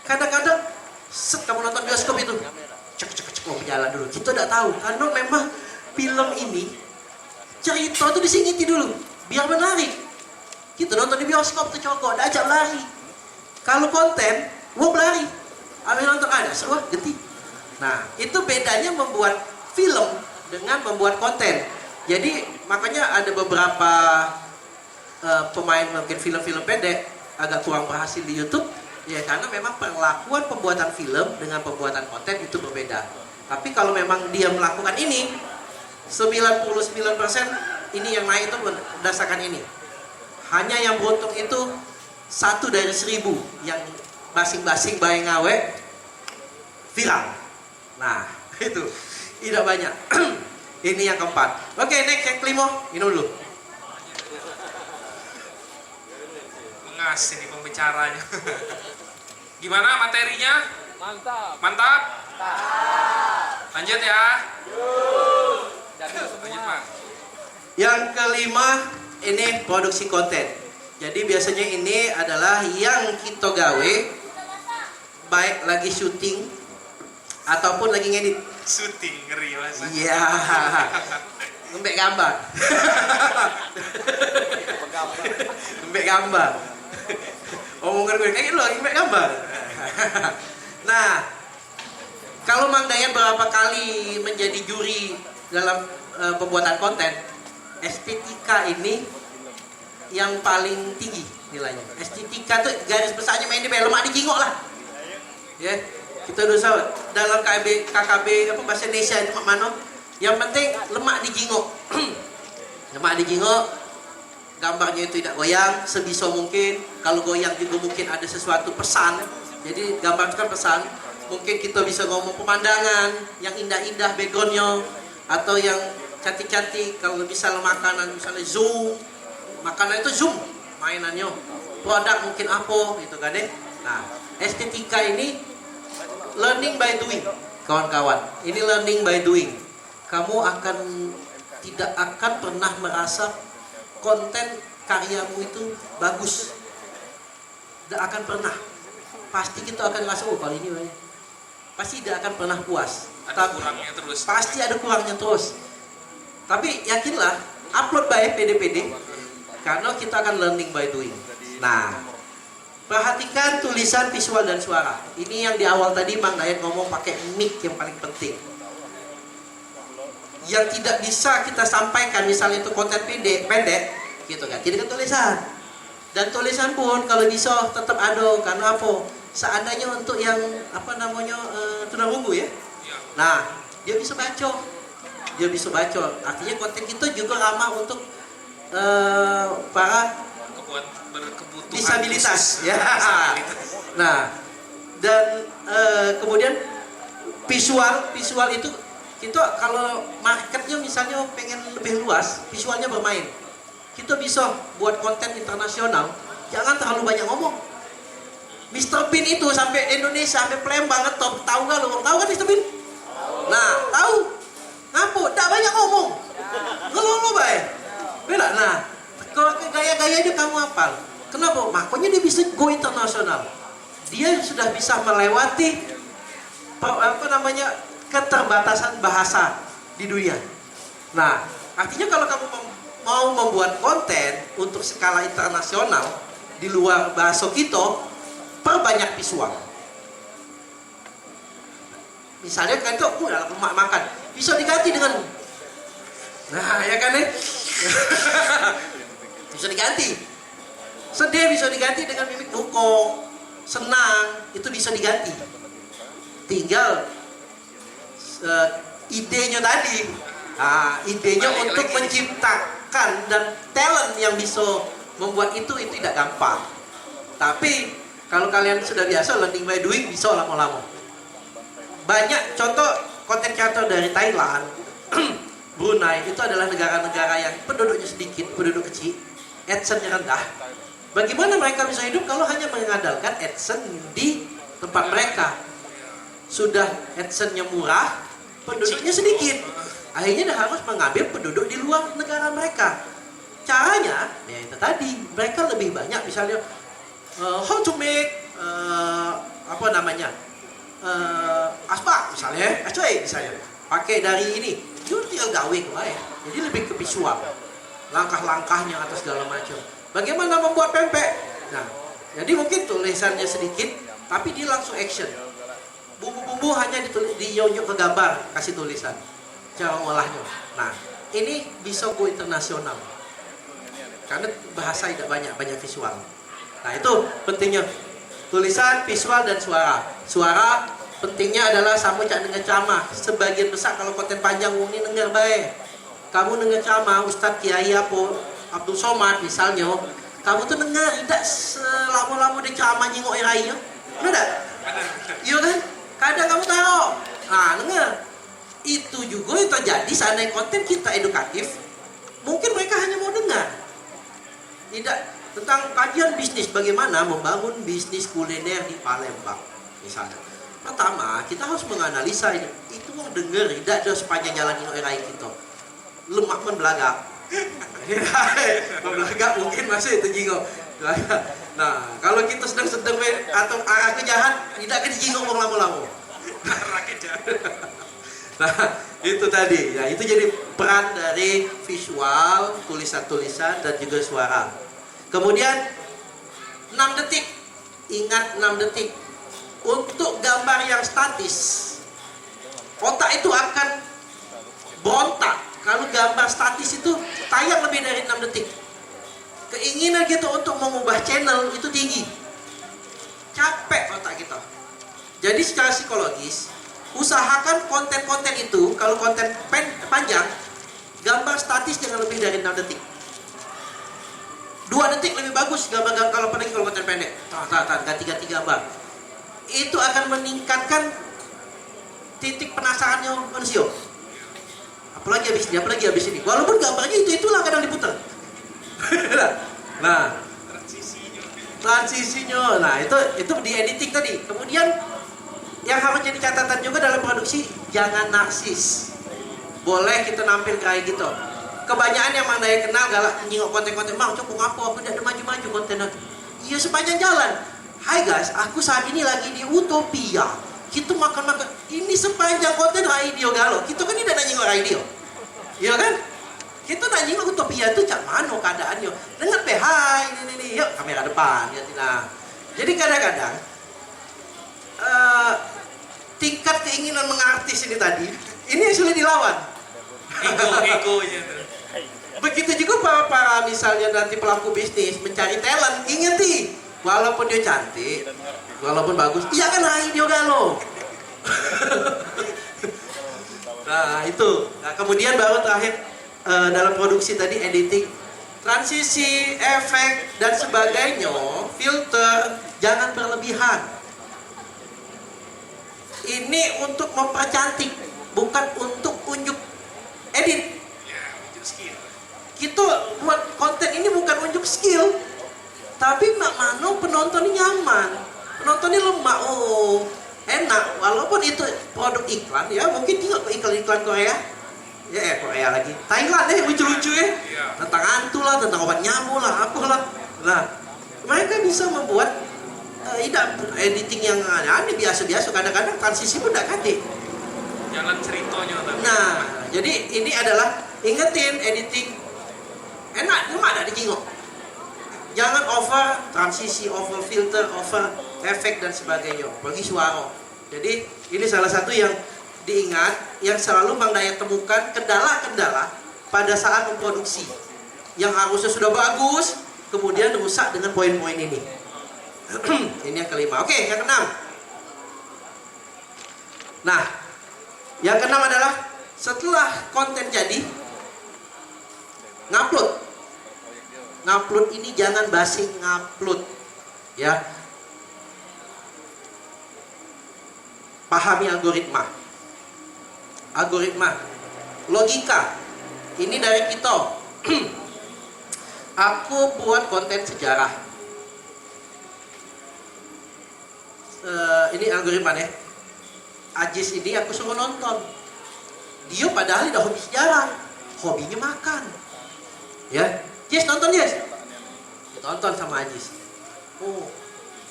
kadang-kadang kamu nonton bioskop itu cek jalan dulu. Kita tidak tahu karena memang film ini cerita itu disingiti dulu biar menarik. Kita nonton di bioskop tuh cokok, ajak lari. Kalau konten, mau lari. Ambil nonton ada, seru geti. Nah, itu bedanya membuat film dengan membuat konten. Jadi makanya ada beberapa pemain mungkin film-film pendek agak kurang berhasil di YouTube, ya karena memang perlakuan pembuatan film dengan pembuatan konten itu berbeda. Tapi kalau memang dia melakukan ini, 99% ini yang naik itu berdasarkan ini. Hanya yang beruntung itu 1 dari 1000 yang basing-basing bayi ngawe viral. Nah, itu tidak banyak. Ini yang keempat. Oke, next yang kelima. Minum dulu. Mengas ini pembicaranya. Gimana materinya? Mantap. Lanjut ya. Lanjut, Pak. Yang kelima ini produksi konten. Jadi biasanya ini adalah yang kita gawe baik lagi syuting ataupun lagi ngedit. Syuting ngeri mas. Iya. Ngembek gambar. Ngembek gambar. Omongan gue kayak gitu, ngembek gambar. Nah, kalau Mang Dayat berapa kali menjadi juri dalam pembuatan konten, estetika ini yang paling tinggi nilainya. Estetika tuh garis besarnya main di lemak dijingok lah. Ya, kita udah dalam KKB apa bahasa Indonesia itu mana? Yang penting lemak dijingok. Lemak dijingok, gambarnya itu tidak goyang sebisa mungkin. Kalau goyang juga mungkin ada sesuatu pesan. Jadi gambar itu kan pesan. Mungkin kita bisa ngomong pemandangan yang indah-indah backgroundnya, atau yang cantik-cantik. Kalau misalnya makanan, misalnya zoom, makanan itu zoom mainannya, produk mungkin apa gitu kan deh. Nah, estetika ini learning by doing, kawan-kawan. Ini learning by doing. Kamu tidak akan pernah merasa konten karyamu itu bagus. Tidak akan pernah. Pasti kita akan merasa, oh kali ini pasti tidak akan pernah puas. Ada kurangnya terus. Pasti ada kurangnya terus. Tapi yakinlah, upload by PDPD, karena kita akan learning by doing. Nah, perhatikan tulisan, visual, dan suara. Ini yang di awal tadi Mang Dayat ngomong pakai mic yang paling penting. Yang tidak bisa kita sampaikan, misalnya itu konten pendek, gitu kan, tidak tulisan. Dan tulisan pun kalau bisa tetap ada, karena apa? seandainya untuk yang apa namanya tunarungu ya. Ya. Nah, dia bisa baca. Dia bisa baca. Artinya konten kita juga ramah untuk para Berkebutuhan disabilitas khusus. ya. Disabilitas. Nah, dan kemudian visual itu kita kalau marketnya misalnya pengen lebih luas, visualnya bermain. Kita bisa buat konten internasional, jangan terlalu banyak ngomong. Mr. Bean itu sampai Indonesia, sampai Palembang ngetop, tahu nggak lo? Tahu kan Mr. Bean? Nah, tahu? Ngapu? Tak banyak ngomong. Ngeluh baik. Bela. Nah, kalau gaya-gaya itu kamu hafal. Kenapa? Makanya dia bisa go internasional. Dia sudah bisa melewati keterbatasan bahasa di dunia. Nah, artinya kalau kamu mau membuat konten untuk skala internasional di luar bahasa kita, perbanyak visual. Misalnya kan itu makan, bisa diganti dengan, nah ya kan bisa diganti. Sedih bisa diganti dengan mimik duko, senang itu bisa diganti. Tinggal idenya tadi, idenya Balik untuk lagi. menciptakan dan talent yang bisa membuat itu tidak gampang. Tapi kalau kalian sudah biasa learning by doing, bisa lama-lama. Banyak contoh konten kreator dari Thailand, Brunei itu adalah negara-negara yang penduduknya sedikit, penduduk kecil, AdSense-nya rendah. Bagaimana mereka bisa hidup kalau hanya mengandalkan AdSense di tempat mereka? Sudah AdSense-nya murah, penduduknya sedikit. Akhirnya dia harus mengambil penduduk di luar negara mereka. Caranya, ya itu tadi, mereka lebih banyak misalnya how to make aspak misalnya, acuy misalnya, pakai dari ini, itu tinggal gawe ya. Jadi lebih ke visual, langkah-langkahnya atau segala macam. Bagaimana membuat pempek? Nah, jadi mungkin tulisannya sedikit, tapi dia langsung action. Bumbu-bumbu hanya diyonjok ke gambar, kasih tulisan, cara ngolahnya. Nah, ini bisa go internasional, karena bahasa tidak banyak visual. Nah, itu pentingnya tulisan, visual, dan suara. Suara pentingnya adalah sama cak dengan ceramah. Sebagian besar kalau konten panjang ini dengar baik. Kamu dengar ceramah Ustadz Kiai Abdul Somad misalnya, kamu tuh dengar tidak selama-lama dia ceramah nyingok irainya. Benar tak? Iya kan? Kadang kamu tahu. Nah, dengar. Itu juga yang terjadi seandainya konten kita edukatif, mungkin mereka hanya mau dengar. Tidak tentang kajian bisnis, bagaimana membangun bisnis kuliner di Palembang misalnya. Pertama, kita harus menganalisa ini. Itu mau dengar tidak ada sepanjang jalan ini rai kita. Lemak belagak. Belagak mungkin masih itu jingok. Nah, kalau kita sedang atau arah ke jahat, tidak akan dijingok orang lama-lama. Arah ke jahat. Nah, itu tadi. Ya, itu jadi peran dari visual, tulisan-tulisan, dan juga suara. Kemudian 6 detik. Ingat 6 detik. Untuk gambar yang statis, otak itu akan berontak kalau gambar statis itu tayang lebih dari 6 detik. Keinginan kita untuk mengubah channel itu tinggi. Capek otak kita. Jadi secara psikologis, usahakan konten-konten itu, kalau konten panjang, gambar statis jangan lebih dari 6 detik. 2 detik lebih bagus gambar, kalau konten pendek. Ganti-ganti gambar. Itu akan meningkatkan titik penasarannya manusia. Apalagi habis ini. Walaupun gambarnya itulah kadang diputar. Nah, transisinya. Nah, itu di editing tadi. Kemudian yang harus jadi catatan juga dalam produksi, jangan narsis. Boleh kita nampil kayak gitu. Kebanyakan yang mana yang kenal galak nyingok konten-konten, "Mang, coba apa? Aku udah maju-maju konten." Iya, sepanjang jalan. Hai guys, aku saat ini lagi di Utopia. Kita makan-makan. Ini sepanjang konten radio galau. Kita kan tidak nyingok radio. Iya kan? Kita nyingok Utopia itu cak mana keadaannya. Dengar deh, hai, ini, yuk kamera depan. Ya, nah. Jadi kadang-kadang tingkat keinginan mengartis ini tadi, ini yang sulit dilawan. Ego-egonya tuh. Begitu juga para misalnya nanti pelaku bisnis mencari talent, ingat nih, walaupun dia cantik, walaupun bagus, iya kan hai dia galo. Nah itu. Nah, kemudian baru terakhir dalam produksi tadi editing, transisi, efek dan sebagainya, filter jangan berlebihan. Ini untuk mempercantik, bukan untuk unjuk edit. Ya, unjuk skill. Kita buat konten ini bukan unjuk skill, tapi mak mano penonton ini nyaman, penonton ini lemak, oh enak. Walaupun itu produk iklan ya, mungkin juga iklan Korea, ya Korea lagi, Thailand lucu-lucu ya, Iya. tentang hantu lah, tentang obat nyamuk lah, apalah. Nah, mereka bisa membuat tidak editing yang aneh, biasa-biasa. Kadang-kadang transisi pun tidak kate. Jalan ceritanya tapi. Nah, jadi ini adalah ingetin editing enak, cuma ada dijingok. Jangan over transisi, over filter, over efek dan sebagainya. Bagi suara. Jadi ini salah satu yang diingat, yang selalu Bang Dayat temukan kendala-kendala pada saat memproduksi. Yang harusnya sudah bagus, kemudian rusak dengan poin-poin ini. Ini yang kelima. Oke, yang keenam. Nah, yang keenam adalah setelah konten jadi, ngupload. Ngupload ini jangan basi ngupload, ya. Pahami algoritma. Algoritma, logika. Ini dari kita. Aku buat konten sejarah. Ini algoritma ya. Ajis ini aku suruh nonton. Dia padahal udah hobi sejarah, hobinya makan. Ya, Jis nonton Jis. Tonton sama Ajis. Oh,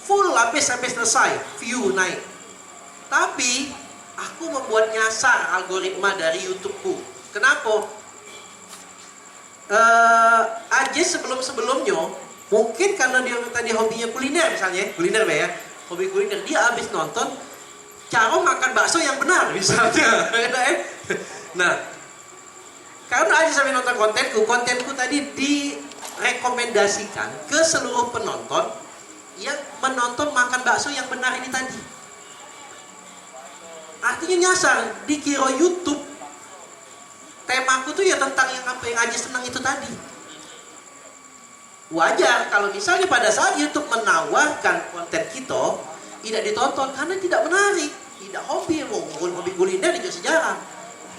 full sampai selesai, view naik. Tapi aku membuat nyasar algoritma dari YouTubeku. Kenapa? Ajis sebelumnya mungkin karena dia tadi hobinya kuliner misalnya, kuliner ya. Hobi kuliner, dia habis nonton cara makan bakso yang benar misalnya. Nah, karena aja sampai nonton kontenku tadi direkomendasikan ke seluruh penonton yang menonton makan bakso yang benar ini tadi. Artinya nyasar, dikira YouTube temaku tuh ya tentang yang apa yang aja senang itu tadi. Wajar kalau misalnya pada saat YouTube menawarkan konten kita tidak ditonton karena tidak menarik, tidak hobi kuliner dan sejarah.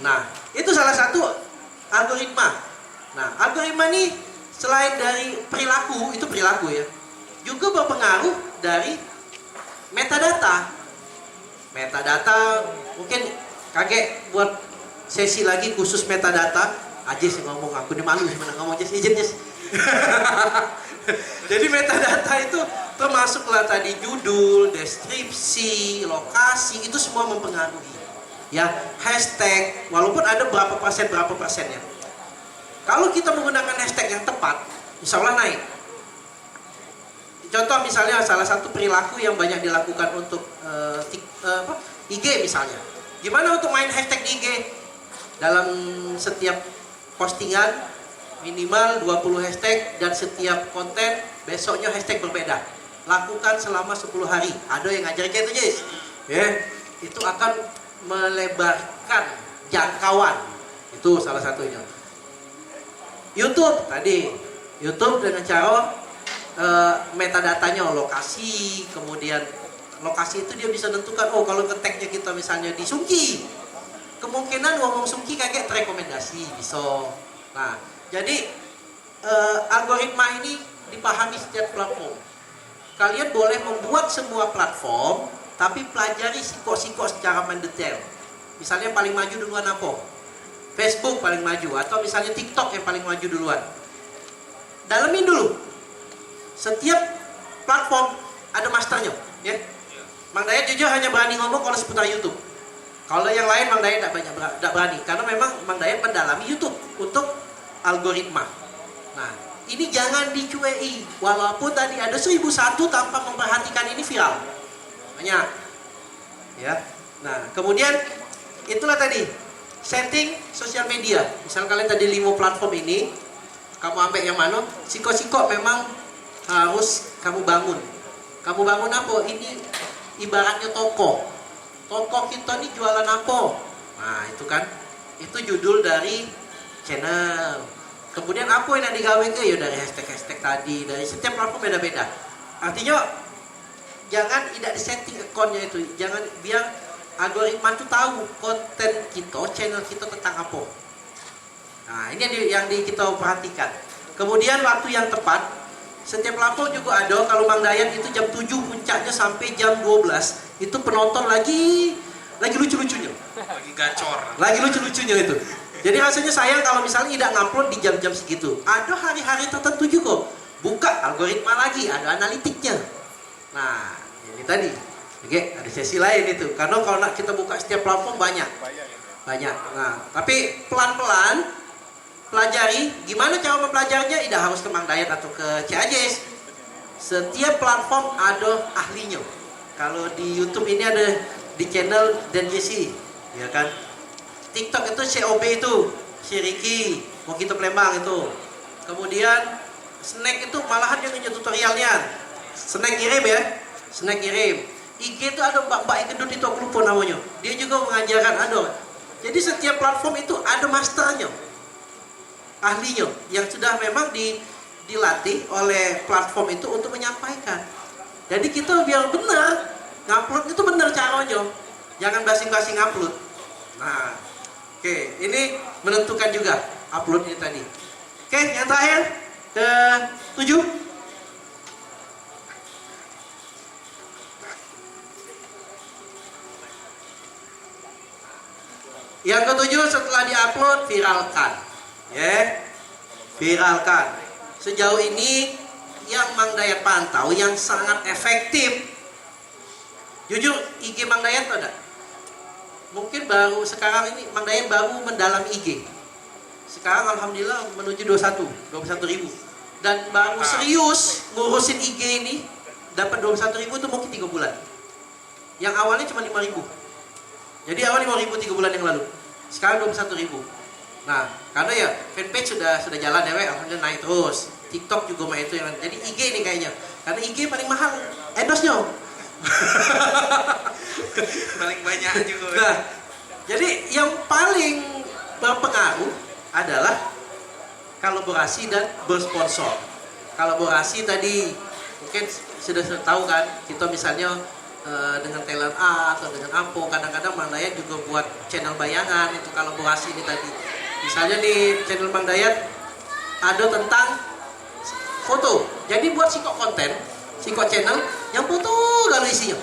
Nah, itu salah satu algoritma. Nah, algoritma ini selain dari perilaku, itu perilaku ya, juga berpengaruh dari metadata. Metadata mungkin kakek buat sesi lagi khusus metadata. Aja sih ngomong, aku ini malu gimana ngomong aja izin. Jadi metadata itu termasuklah tadi judul, deskripsi, lokasi, itu semua mempengaruhi. Ya, hashtag, walaupun ada berapa persennya. Kalau kita menggunakan hashtag yang tepat, insya Allah naik. Contoh misalnya salah satu perilaku yang banyak dilakukan untuk IG misalnya. Gimana untuk main hashtag di IG? Dalam setiap postingan minimal 20 hashtag dan setiap konten besoknya hashtag berbeda. Lakukan selama 10 hari. Ada yang ngajarin kayak itu, Jis. Ya, itu akan melebarkan jangkauan. Itu salah satunya. YouTube tadi. YouTube dengan cara metadatanya lokasi, kemudian lokasi itu dia bisa tentukan, oh kalau nge-tag-nya kita misalnya di Sungki, kemungkinan ngomong Sungki kayak rekomendasi bisa. Nah, jadi algoritma ini dipahami setiap platform. Kalian boleh membuat semua platform, tapi pelajari siko-siko secara mendetail. Misalnya yang paling maju duluan apa? Facebook paling maju, atau misalnya TikTok yang paling maju duluan. Dalemin dulu. Setiap platform ada masternya, ya. Mang Dayat jujur hanya berani ngomong kalau seputar YouTube. Kalau yang lain Mang Dayat tidak berani, karena memang Mang Dayat mendalami YouTube untuk algoritma. Nah, ini jangan dicuei. Walaupun tadi ada 1001 tanpa memperhatikan ini viral. Banyak. Ya. Nah, kemudian itulah tadi setting sosial media. Misal kalian tadi 5 platform ini, kamu ambil yang mana? Siko-siko memang harus kamu bangun Kamu bangun apa? Ini ibaratnya toko. Toko kita nih jualan apa? Nah itu kan, itu judul dari channel. Kemudian apa yang digawe ke? Ya dari hashtag-hashtag tadi, dari setiap platform beda-beda. Artinya jangan tidak disetting akunnya itu, jangan biar algoritma itu tahu konten kita, channel kita tentang apa. Nah ini kita perhatikan. Kemudian waktu yang tepat, setiap platform juga ada. Kalau Mang Dayat itu jam 7 puncaknya sampai jam 12 itu penonton lagi lucu-lucunya, lagi lucu-lucunya itu. Jadi rasanya sayang kalau misalnya tidak ngupload di jam-jam segitu. Ada hari-hari tertentu juga, buka algoritma lagi, ada analitiknya. Nah ini tadi, oke, ada sesi lain itu. Karena kalau nak kita buka setiap platform banyak. Nah tapi pelan-pelan pelajari gimana cara mempelajarinya. Tidak harus ke Mang Dayat atau ke CAJS. Setiap platform ada ahlinya. Kalau di YouTube ini ada di channel Dan Jesse, ya kan. TikTok itu COB itu, si Ricky, mau kita Palembang itu. Kemudian Snack itu malahan yang punya tutorialnya. Snack kirim ya, Snack kirim. IG itu ada Mbak yang gendut itu, aku lupa namanya. Dia juga mengajarkan ada. Jadi setiap platform itu ada masternya, ahlinya, yang sudah memang dilatih oleh platform itu untuk menyampaikan. Jadi kita biar benar, ngupload itu benar caranya. Jangan basing-basing upload. Nah, oke, ini menentukan juga upload ini tadi. Oke, yang terakhir ke-7. Yang ke-7 setelah diupload, viralkan. Ya, viralkan. Sejauh ini yang Mang Dayat pantau yang sangat efektif, jujur IG Mang Dayat ada. Mungkin baru sekarang ini Mang Dayat baru mendalam IG. Sekarang alhamdulillah menuju 21 ribu. Dan baru serius ngurusin IG ini dapat 21 ribu itu mungkin 3 bulan. Yang awalnya cuma 5 ribu. Jadi awal 5 ribu 3 bulan yang lalu. Sekarang 21 ribu. Nah, karena ya fanpage sudah jalan ya, alhamdulillah naik terus. TikTok juga mah itu yang. Jadi IG ini kayaknya. Karena IG paling mahal endorse-nya. Paling banyak juga. Nah, jadi yang paling berpengaruh adalah kolaborasi dan bersponsor. Kolaborasi tadi mungkin sudah tahu kan, kita misalnya dengan talent A atau dengan Ampo, kadang-kadang Mang Dayat juga buat channel bayangan, itu kolaborasi ini tadi. Misalnya di channel Mang Dayat ada tentang foto, jadi buat sikok konten, sikok channel yang foto kalau isinya.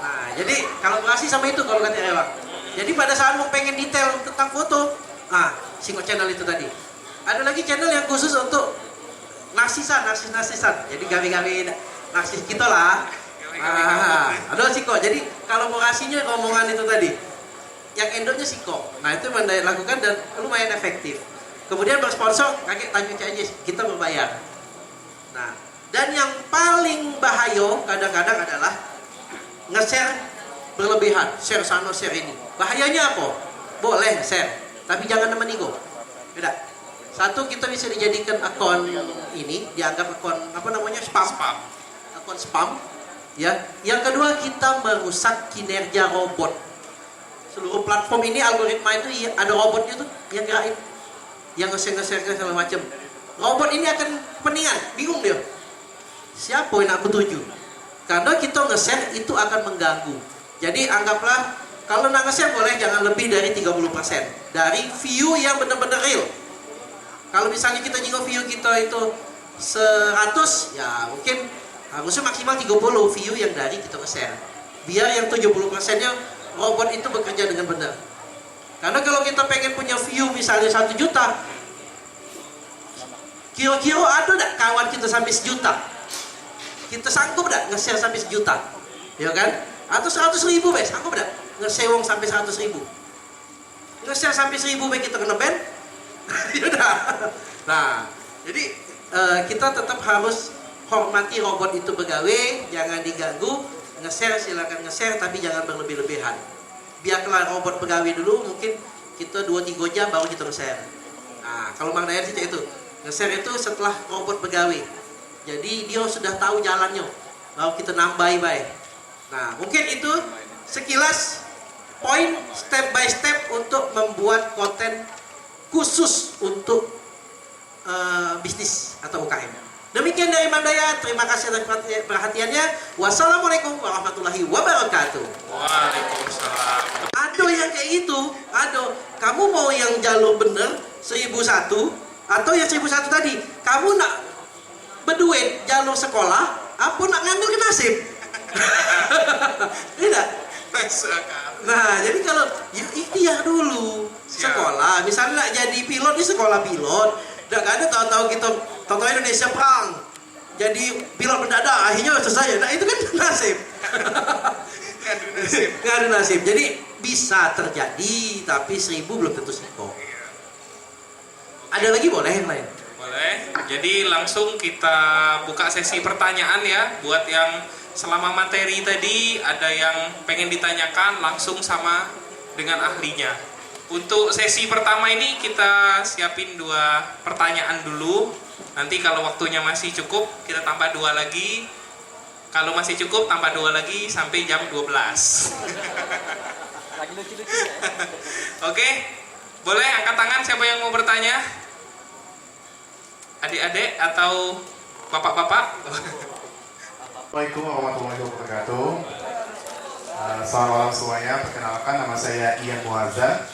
Nah, jadi kolaborasi sama itu kalau kata Ewang. Jadi pada saat mau pengen detail tentang foto, nah sikok channel itu tadi. Ada lagi channel yang khusus untuk narsisan. Jadi gawe-gawe narsis kita lah. Ada Siko. Jadi kolaborasinya ngomongan itu tadi. Yang endornya Siko. Nah itu Mang Dayat lakukan dan lumayan efektif. Kemudian bersponsor, kakek tanya aja kita berbayar. Nah, dan yang paling bahaya kadang-kadang adalah nge-share berlebihan, share sana share ini. Bahayanya apa? Boleh share, tapi jangan nemenigo. Beda. Satu, kita bisa dijadikan akun ini, dianggap akun apa namanya spam. Akun spam. Ya, yang kedua kita merusak kinerja robot. Seluruh platform ini algoritma itu ada robotnya tuh yang gerakin, yang nge-share segala macam. Robot ini akan peningan, bingung dia. Siapa yang aku tuju? Karena kita nge-share itu akan mengganggu. Jadi anggaplah kalau nak nge-share boleh jangan lebih dari 30% dari view yang benar-benar real. Kalau misalnya kita jika view kita itu 100, ya mungkin harusnya maksimal 30 view yang dari kita nge-share. Biar yang 70%-nya robot itu bekerja dengan benar. Karena kalau kita pengen punya view misalnya 1 juta, kira-kira ada tak kawan kita sampai 1 juta? Kita sanggup tak nge-share sampai 1 juta? Ya kan? Atau 100 ribu be, sanggup tak nge-share sampai 100 ribu? Nge-share sampai 1000 be kita kena ban? Yaudah. Nah, jadi kita tetap harus hormati robot itu begawe, jangan diganggu. Nge-share silakan nge-share, tapi jangan berlebih-lebihan. Biarlah robot begawe dulu, mungkin kita 2-3 jam baru kita nge-share. Nah, kalau Mang Dayat sih itu nge-share itu setelah robot begawe. Jadi dia sudah tahu jalannya. lalu kita nambah baik. Nah, mungkin itu sekilas poin step by step untuk membuat konten khusus untuk bisnis atau UKM. Demikian dari Mang Dayat, terima kasih atas perhatiannya. Wassalamualaikum warahmatullahi wabarakatuh. Waalaikumsalam. Ada yang kayak itu, ada. Kamu mau yang jalur bener 1001 atau yang 1001 tadi? Kamu nak berduit jalur sekolah, apa nak ngambil ke nasib? Tidak. Nah, jadi kalau ya ikhtiar dulu sekolah, misalnya nak jadi pilot di sekolah pilot, udah gak ada tahu-tahu kita tahu Indonesia perang, jadi pilot mendadak akhirnya selesai. Nah itu kan nasib. Nggak ada nasib. Jadi bisa terjadi, tapi 1000 belum tentu 1000. Ada lagi boleh yang lain? Boleh. Jadi langsung kita buka sesi pertanyaan ya. Buat yang selama materi tadi ada yang pengen ditanyakan langsung sama dengan ahlinya. Untuk sesi pertama ini kita siapin 2 pertanyaan dulu. Nanti kalau waktunya masih cukup kita tambah 2 lagi. Kalau masih cukup tambah 2 lagi sampai jam 12. Lagi lucu-lucu ya. Oke. Boleh angkat tangan siapa yang mau bertanya? Adik-adik atau bapak-bapak? Assalamualaikum warahmatullahi wabarakatuh. Selamat malam semuanya. Perkenalkan, nama saya Ian Muazzar.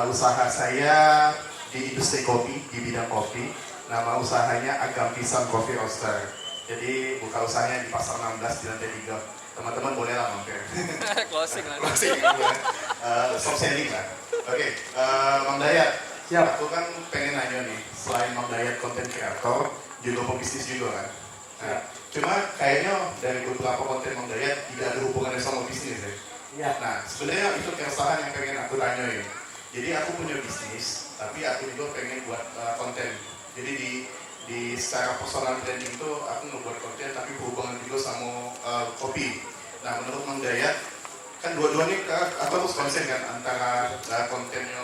Usaha saya di industri kopi, di bidang kopi. Nama usahanya Agam Pisang Coffee Roaster. Jadi buka usahanya di Pasar 16 di lantai 3. Teman-teman bolehlah mampir. Closing lah. Closing. Stop selling lah. Oke, Mang Dayat. Siap. Aku kan pengen nanya nih, selain Mang Dayat konten kreator, juga pebisnis juga kan. Nah, cuma kayaknya dari beberapa konten Mang Dayat tidak ada hubungannya sama bisnis ya. Ya. Nah, sebenarnya itu keresahan yang pengen aku tanyain. Jadi aku punya bisnis, tapi aku juga pengen buat konten. Jadi di secara personal branding itu aku ngebuat konten, tapi berhubungan juga sama kopi. Nah, menurut Mang Dayat, kan dua-duanya aku harus konsen kan antara kontennya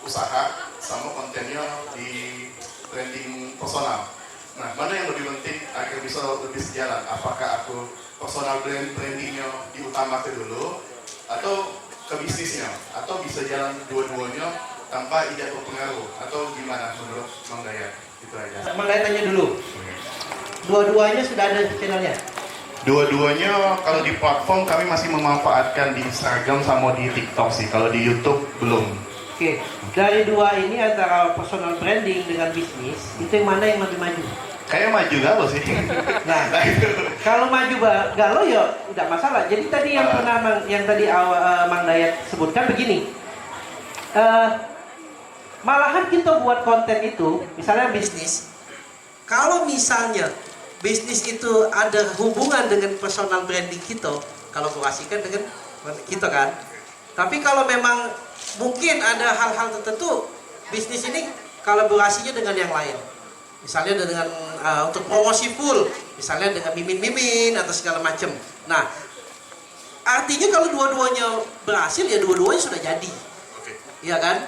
usaha sama kontennya di branding personal. Nah, mana yang lebih penting agar bisa lebih sejalan? Apakah aku personal brandingnya diutamakan dulu, atau ke bisnisnya, atau bisa jalan dua-duanya tanpa tidak berpengaruh, atau gimana menurut Mang Dayat? Itu aja. Mang Dayat tanya dulu. Dua-duanya sudah ada channelnya? Dua-duanya kalau di platform kami masih memanfaatkan di Instagram sama di TikTok sih. Kalau di YouTube belum. Oke. Dari dua ini antara personal branding dengan bisnis, itu yang mana yang lebih maju? Kayaknya maju galau sih. Nah, kalau maju galau ya tidak masalah. Jadi tadi yang pernah yang tadi Mang Dayat sebutkan begini. Malahan kita buat konten itu, misalnya bisnis. Kalau misalnya bisnis itu ada hubungan dengan personal branding kita, kalau kolaborasikan dengan kita kan. Tapi kalau memang mungkin ada hal-hal tertentu, bisnis ini kolaborasinya dengan yang lain. Misalnya dengan untuk promosi full, misalnya dengan mimin-mimin atau segala macam. Nah, artinya kalau dua-duanya berhasil ya dua-duanya sudah jadi. Iya kan?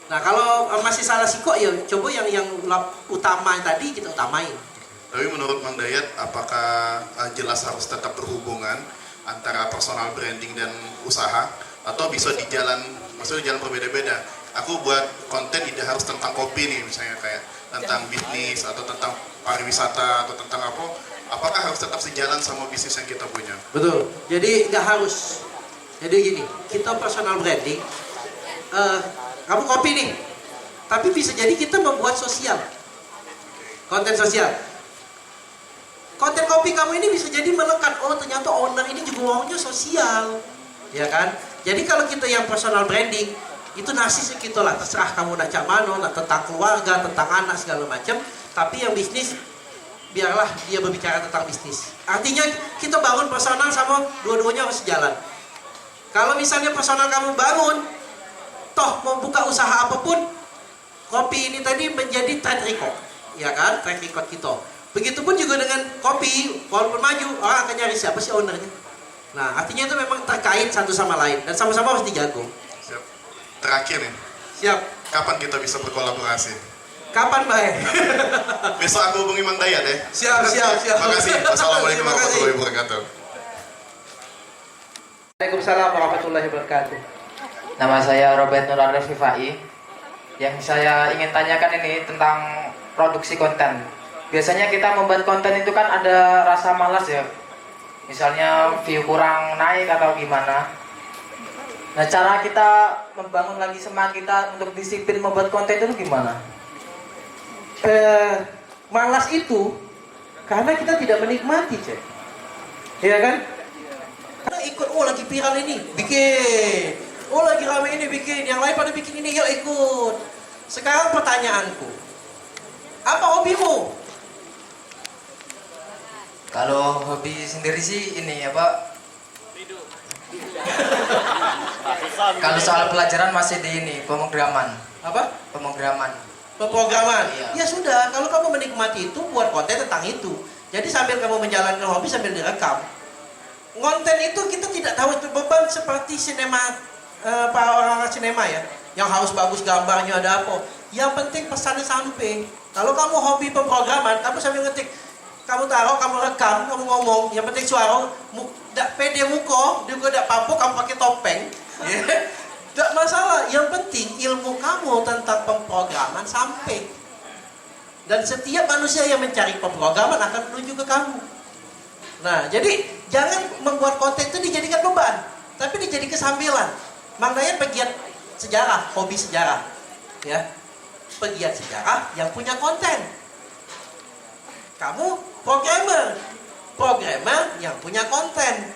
Nah, kalau masih salah siko ya coba yang utama tadi kita utamain. Tapi menurut Mang Dayat, apakah jelas harus tetap berhubungan antara personal branding dan usaha, atau bisa di jalan, maksudnya jalan berbeda-beda? Aku buat konten tidak harus tentang kopi nih, misalnya kayak tentang bisnis atau tentang pariwisata atau tentang apa? Apakah harus tetap sejalan sama bisnis yang kita punya? Betul. Jadi nggak harus. Jadi gini, kita personal branding, kamu kopi nih, tapi bisa jadi kita membuat sosial, konten sosial. Konten kopi kamu ini bisa jadi melekat, oh ternyata owner ini juga maunya sosial, ya kan? Jadi kalau kita yang personal branding, itu nasib kita lah, terserah kamu nak cak mano, nak tentang keluarga, tentang anak segala macam. Tapi yang bisnis, biarlah dia berbicara tentang bisnis. Artinya kita bangun personal sama dua-duanya harus jalan. Kalau misalnya personal kamu bangun, toh mau buka usaha apapun, kopi ini tadi menjadi track record, ya kan? Track record kita. Begitupun juga dengan kopi, walaupun maju, orang akan nyari siapa sih ownernya. Nah, artinya itu memang terkait satu sama lain dan sama-sama harus dijago. Siap. Terakhir nih, Siap. kapan kita bisa berkolaborasi? Kapan baik? Besok aku hubungi Mang Dayat ya. Siap. Terima kasih. Wassalamualaikum Terima kasih. warahmatullahi wabarakatuh. Waalaikumsalam warahmatullahi wabarakatuh. Nama saya Robert Nur Arif Rifai. Yang saya ingin tanyakan ini tentang produksi konten. Biasanya kita membuat konten itu kan ada rasa malas ya. Misalnya view kurang naik atau gimana. Nah, cara kita membangun lagi semangat kita untuk disiplin membuat konten itu gimana? Malas itu karena kita tidak menikmati, cek. Iya kan? Karena ikut, lagi viral ini, bikin. Lagi rame ini, bikin. Yang lain pada bikin ini, yuk ikut. Sekarang pertanyaanku, apa hobimu? Kalau hobi sendiri sih ini apa? Kalau soal pelajaran masih di ini pemrograman. Apa? Pemrograman. Pemrograman. Iya. Ya sudah, kalau kamu menikmati itu, buat konten tentang itu. Jadi sambil kamu menjalankan hobi sambil direkam. Konten itu kita tidak tahu itu beban seperti sinema, para orang sinema ya, yang harus bagus gambarnya ada apa. Yang penting pesannya sampai. Kalau kamu hobi pemrograman, kamu sambil ngetik, kamu taruh, kamu rekam, kamu ngomong, yang penting suara, dak pede muka, juga dak papo, kamu pakai topeng, ya. Gak masalah, yang penting ilmu kamu tentang pemrograman sampai. Dan setiap manusia yang mencari pemrograman akan menuju ke kamu. Nah, jadi jangan membuat konten itu dijadikan beban, tapi dijadikan kesambilan. Mang Dayat pegiat sejarah, hobi sejarah, ya, pegiat sejarah yang punya konten. Kamu programmer yang punya konten,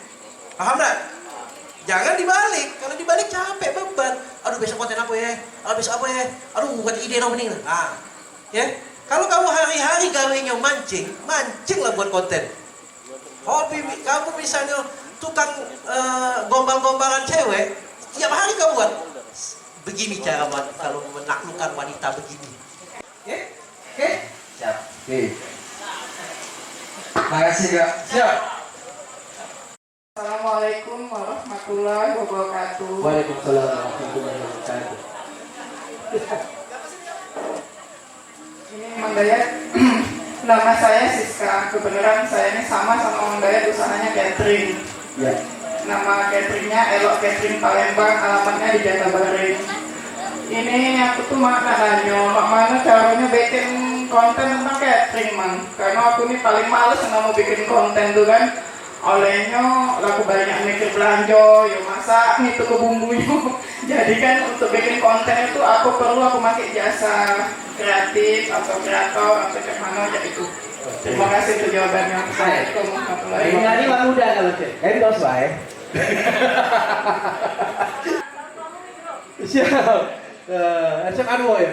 paham tak? Jangan dibalik, kalau dibalik capek, beban. Aduh besok konten apa ya? Besok apa ya? Aduh buat ide dong mending. Nah, ya. Kalau kamu hari-hari gawenya mancinglah buat konten. Hobi kamu misalnya tukang gombal-gombalan cewek, tiap hari kamu buat. Begini cara kalau menaklukkan wanita begini. Oke? Siap. Makasih Kak. Siap. Assalamualaikum warahmatullahi wabarakatuh. Waalaikumsalam warahmatullahi wabarakatuh. Ini Mang Dayat, nama saya Siska. Kebenaran saya ini sama Mang Dayat, usahanya catering. Ya. Nama cateringnya Elok Catering Palembang, alamatnya di Jakabaring. Ini aku tuh nanya, mana caranya bikin konten tentang catering, Mang? Karena aku ini paling males mau bikin konten tuh kan. Olehnya aku banyak mikir belanja, ya masak, itu ke bumbunya. Jadi kan untuk bikin konten itu aku pakai jasa kreatif atau kreator atau kayak mana aja itu. Terima kasih untuk jawabannya. Assalamualaikum warahmatullahi Ini wabarakatuh. lah muda kalau cek. Endorse baik. Siap. Acap anu ya.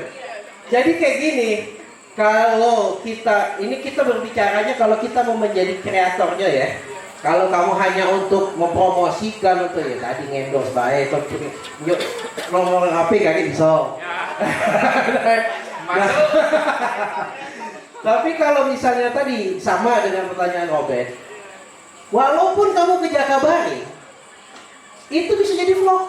Jadi kayak gini, kalau kita berbicaranya kalau kita mau menjadi kreatornya ya. Kalau kamu hanya untuk mempromosikan untuk ya tadi ngendorse baik, yuk ngomong HP kaki bisa. Masuk. Tapi kalau misalnya tadi sama dengan pertanyaan Robert, walaupun kamu ke Jakabaring, itu bisa jadi vlog.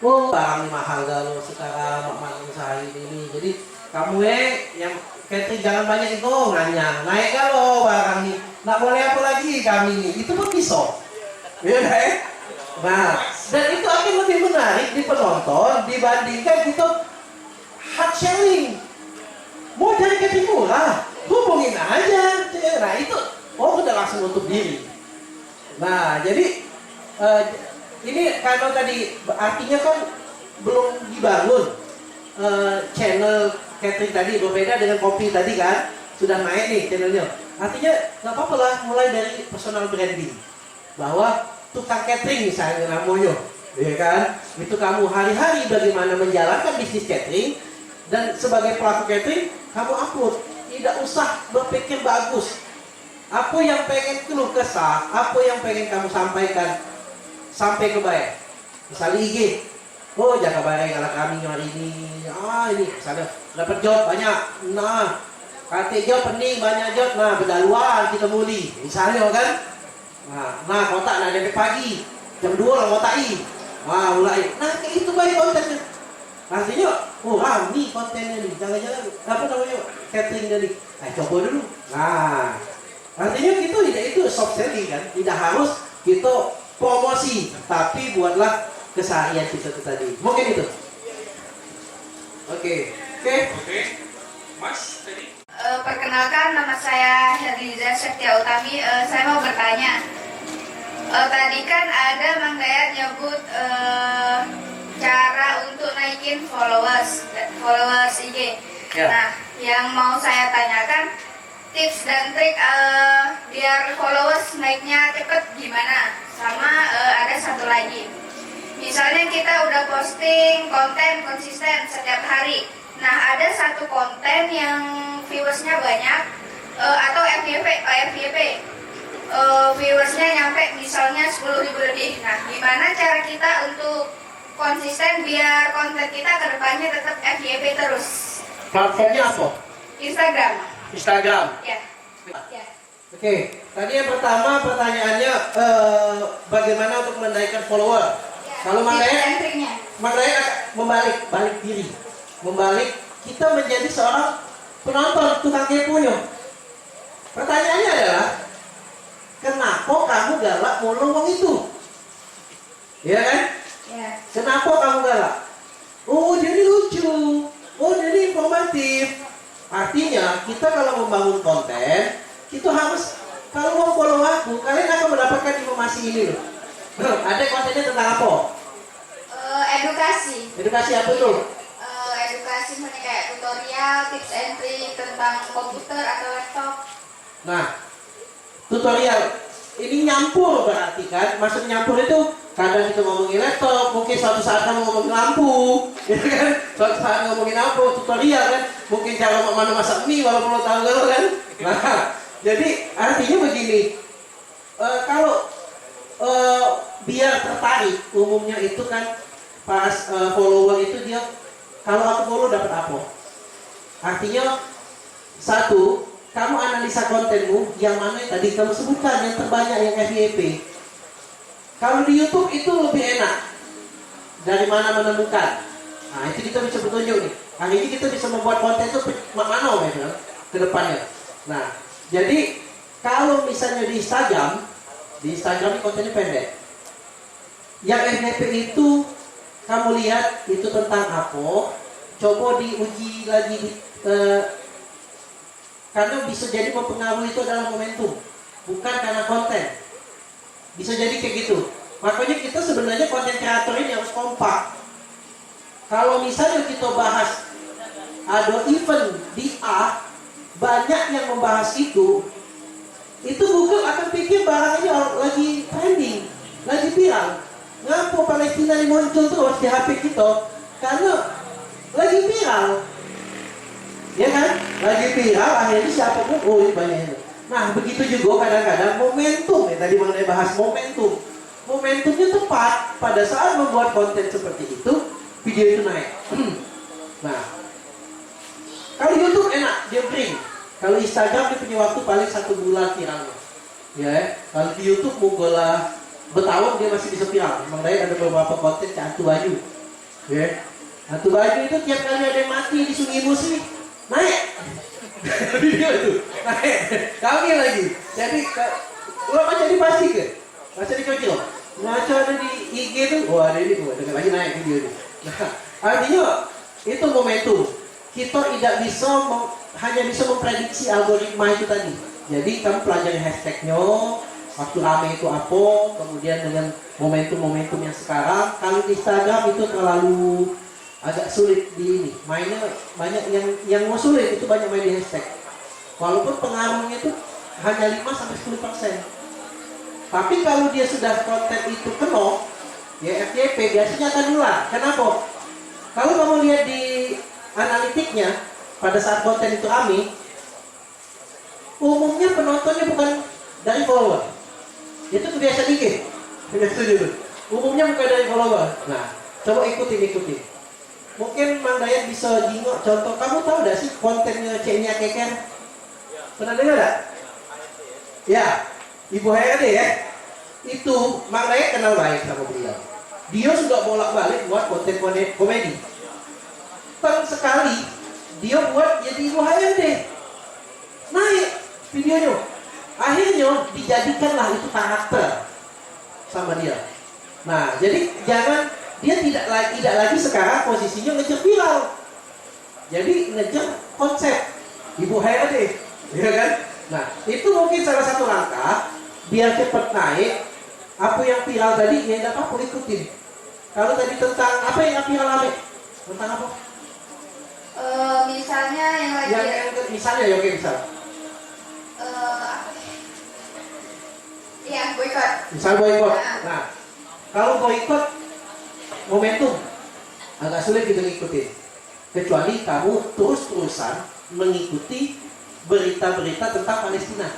Oh, barang mahal galau sekarang mak usaha ini. Jadi kamu yang catering jangan banyak itu nganyang, naik galau barang nih. Nak boleh apa lagi kami ini? Itu pun bisa. Ya, nah, dan itu akan lebih menarik di penonton dibandingkan kita hard selling. Mau cari catering murah, hubungin aja. Nah itu, udah langsung nutup diri. Nah jadi ini kalau tadi artinya kan belum dibangun channel catering tadi, berbeda dengan kopi tadi kan sudah naik nih channelnya. Artinya nggak apa-apa lah, mulai dari personal branding, bahwa tukang catering misalnya namanya, ya kan? Itu kamu hari-hari bagaimana menjalankan bisnis catering. Dan sebagai pelaku catering, kamu upload. Tidak usah berpikir bagus. Apa yang pengen keluh kesah, apa yang pengen kamu sampaikan, sampai ke baik. Misalnya IG, oh Jakabaring ala kami hari ini. Ini misalnya dapat job banyak. Nah, kate job pening banyak job. Nah, berdaluan kita muli. Misalnya kan. Nah kotak nak dari pagi. Jam 2 lah kotak i. Mulai. Nah, kayak itu baik kontennya. Artinya, oh ini kontennya nih, jangan-jangan apa namanya cateringnya nih. Nah coba dulu. Nah, artinya itu soft selling kan, tidak harus kita promosi, tapi buatlah keseharian kita itu tadi. Mungkin itu. Oke. Mas tadi. Perkenalkan, nama saya Herliza Septia Utami. Saya mau bertanya. Tadi kan ada Mang Dayat nyebut cara untuk naikin followers IG. Ya. Nah, yang mau saya tanyakan, tips dan trik biar followers naiknya cepet gimana? Sama ada satu lagi. Misalnya kita udah posting konten konsisten setiap hari. Nah, ada satu konten yang viewersnya banyak atau FYP viewersnya nyampe misalnya 10.000 lebih. Nah, gimana cara kita untuk konsisten biar konten kita kedepannya tetap FYP terus? Platformnya apa? Instagram. Instagram. Ya. Ya. Oke, tadi yang pertama pertanyaannya bagaimana untuk menaikkan follower? Kalau Tips dan Mang triknya. Dayat balik diri, membalik kita menjadi seorang penonton tukang keponya. Pertanyaannya adalah, kenapa kamu galak mulu wong itu? Iya kan? Ya. Kenapa kamu galak? Oh jadi lucu, oh jadi informatif. Artinya kita kalau membangun konten, kita harus, kalau mau follow aku, kalian akan mendapatkan informasi ini loh. Ada kontennya tentang apa? Edukasi. Edukasi apa tuh? Edukasi misalnya kayak tutorial, tips and trick tentang komputer atau laptop. Nah, tutorial ini nyampur berarti kan? Maksud nyampur itu kadang kita ngomongin laptop, mungkin suatu saat kamu ngomongin lampu, ya kan? Suatu saat ngomongin apa? Tutorial kan? Mungkin cara mana masak mie walaupun lo tahu kan? Nah, jadi artinya begini, kalau biar tertarik, umumnya itu kan pas follower itu dia, kalau aku follow dapat apa? Artinya satu, kamu analisa kontenmu yang mana yang tadi kamu sebutkan yang terbanyak yang FYP. Kalau di YouTube itu lebih enak. Dari mana menemukan? Nah itu kita bisa petunjuk nih. Hari ini kita bisa membuat konten itu mana ya ke depannya. Nah jadi kalau misalnya di Instagram ini kontennya pendek. Yang FYP itu kamu lihat itu tentang apa? Coba diuji lagi karena bisa jadi mempengaruhi itu adalah momentum, bukan karena konten. Bisa jadi kayak gitu. Makanya kita sebenarnya konten kreator ini harus kompak. Kalau misalnya kita bahas ada event di A, banyak yang membahas itu Google akan pikir barang ini lagi trending, lagi viral. Ngapa Palestina ini muncul terus di HP kita? Karena lagi viral. Ya kan? Lagi viral, akhirnya siapa pun, oh ini banyak. Nah, begitu juga kadang-kadang momentum, ya tadi mengenai bahas momentum. Momentumnya tepat pada saat membuat konten seperti itu, video itu naik. Nah, kalau YouTube enak, dia bring. Kalau Instagram dia punya waktu paling 1 bulan viralnya. Ya, kalau di YouTube mungkin bertahun dia masih bisa viral. Memang ada beberapa konten kayak hantu baju. Ya, hantu baju itu tiap kali ada yang mati di Sungai Musi naik video itu naik kami lagi. Jadi kalau baca di pasti ke baca di kecil baca ada di IG itu, oh ada ini tuh dengan lagi naik video itu. Nah artinya itu momentum. Kita tidak bisa hanya bisa memprediksi algoritma itu tadi. Jadi kamu pelajari hashtagnya, waktu rame itu apa, kemudian dengan momentum-momentum yang sekarang. Kalau di Instagram itu terlalu agak sulit di ini, mainnya banyak yang mau sulit itu banyak main di hashtag. Walaupun pengaruhnya itu hanya 5-10%. Tapi kalau dia sudah konten itu penuh, ya FYP biasanya akan nular. Kenapa? Kalau kamu lihat di analitiknya pada saat konten itu rame, umumnya penontonnya bukan dari follower. Itu kebiasaan dikit. Umumnya bukan dari follower. Nah, coba ikutin. Mungkin Mang Dayat bisa jingok contoh. Kamu tahu gak sih kontennya Ceknya Keker? Pernah dengar gak? Ya, Ibu HRD ya. Itu Mang Dayat kenal baik sama beliau. Dia sudah bolak-balik buat konten komedi. teng sekali dia buat jadi ibu HRD, naik videonya, akhirnya dijadikanlah itu karakter sama dia. Nah, jadi jangan dia tidak lagi sekarang posisinya ngejar viral, jadi ngejar konsep ibu HRD, ya kan? Nah, itu mungkin salah satu langkah biar cepat naik. Apa yang viral tadi ya tidak apa-apa ikutin. Kalau tadi tentang apa yang viral Ame? Tentang apa? Misalnya yang lagi Misalnya ya oke misal. Iya, boykot. Misal boykot. Nah, kalau boykot momentum agak sulit kita ikutin. Kecuali kamu terus-terusan mengikuti berita-berita tentang Palestina.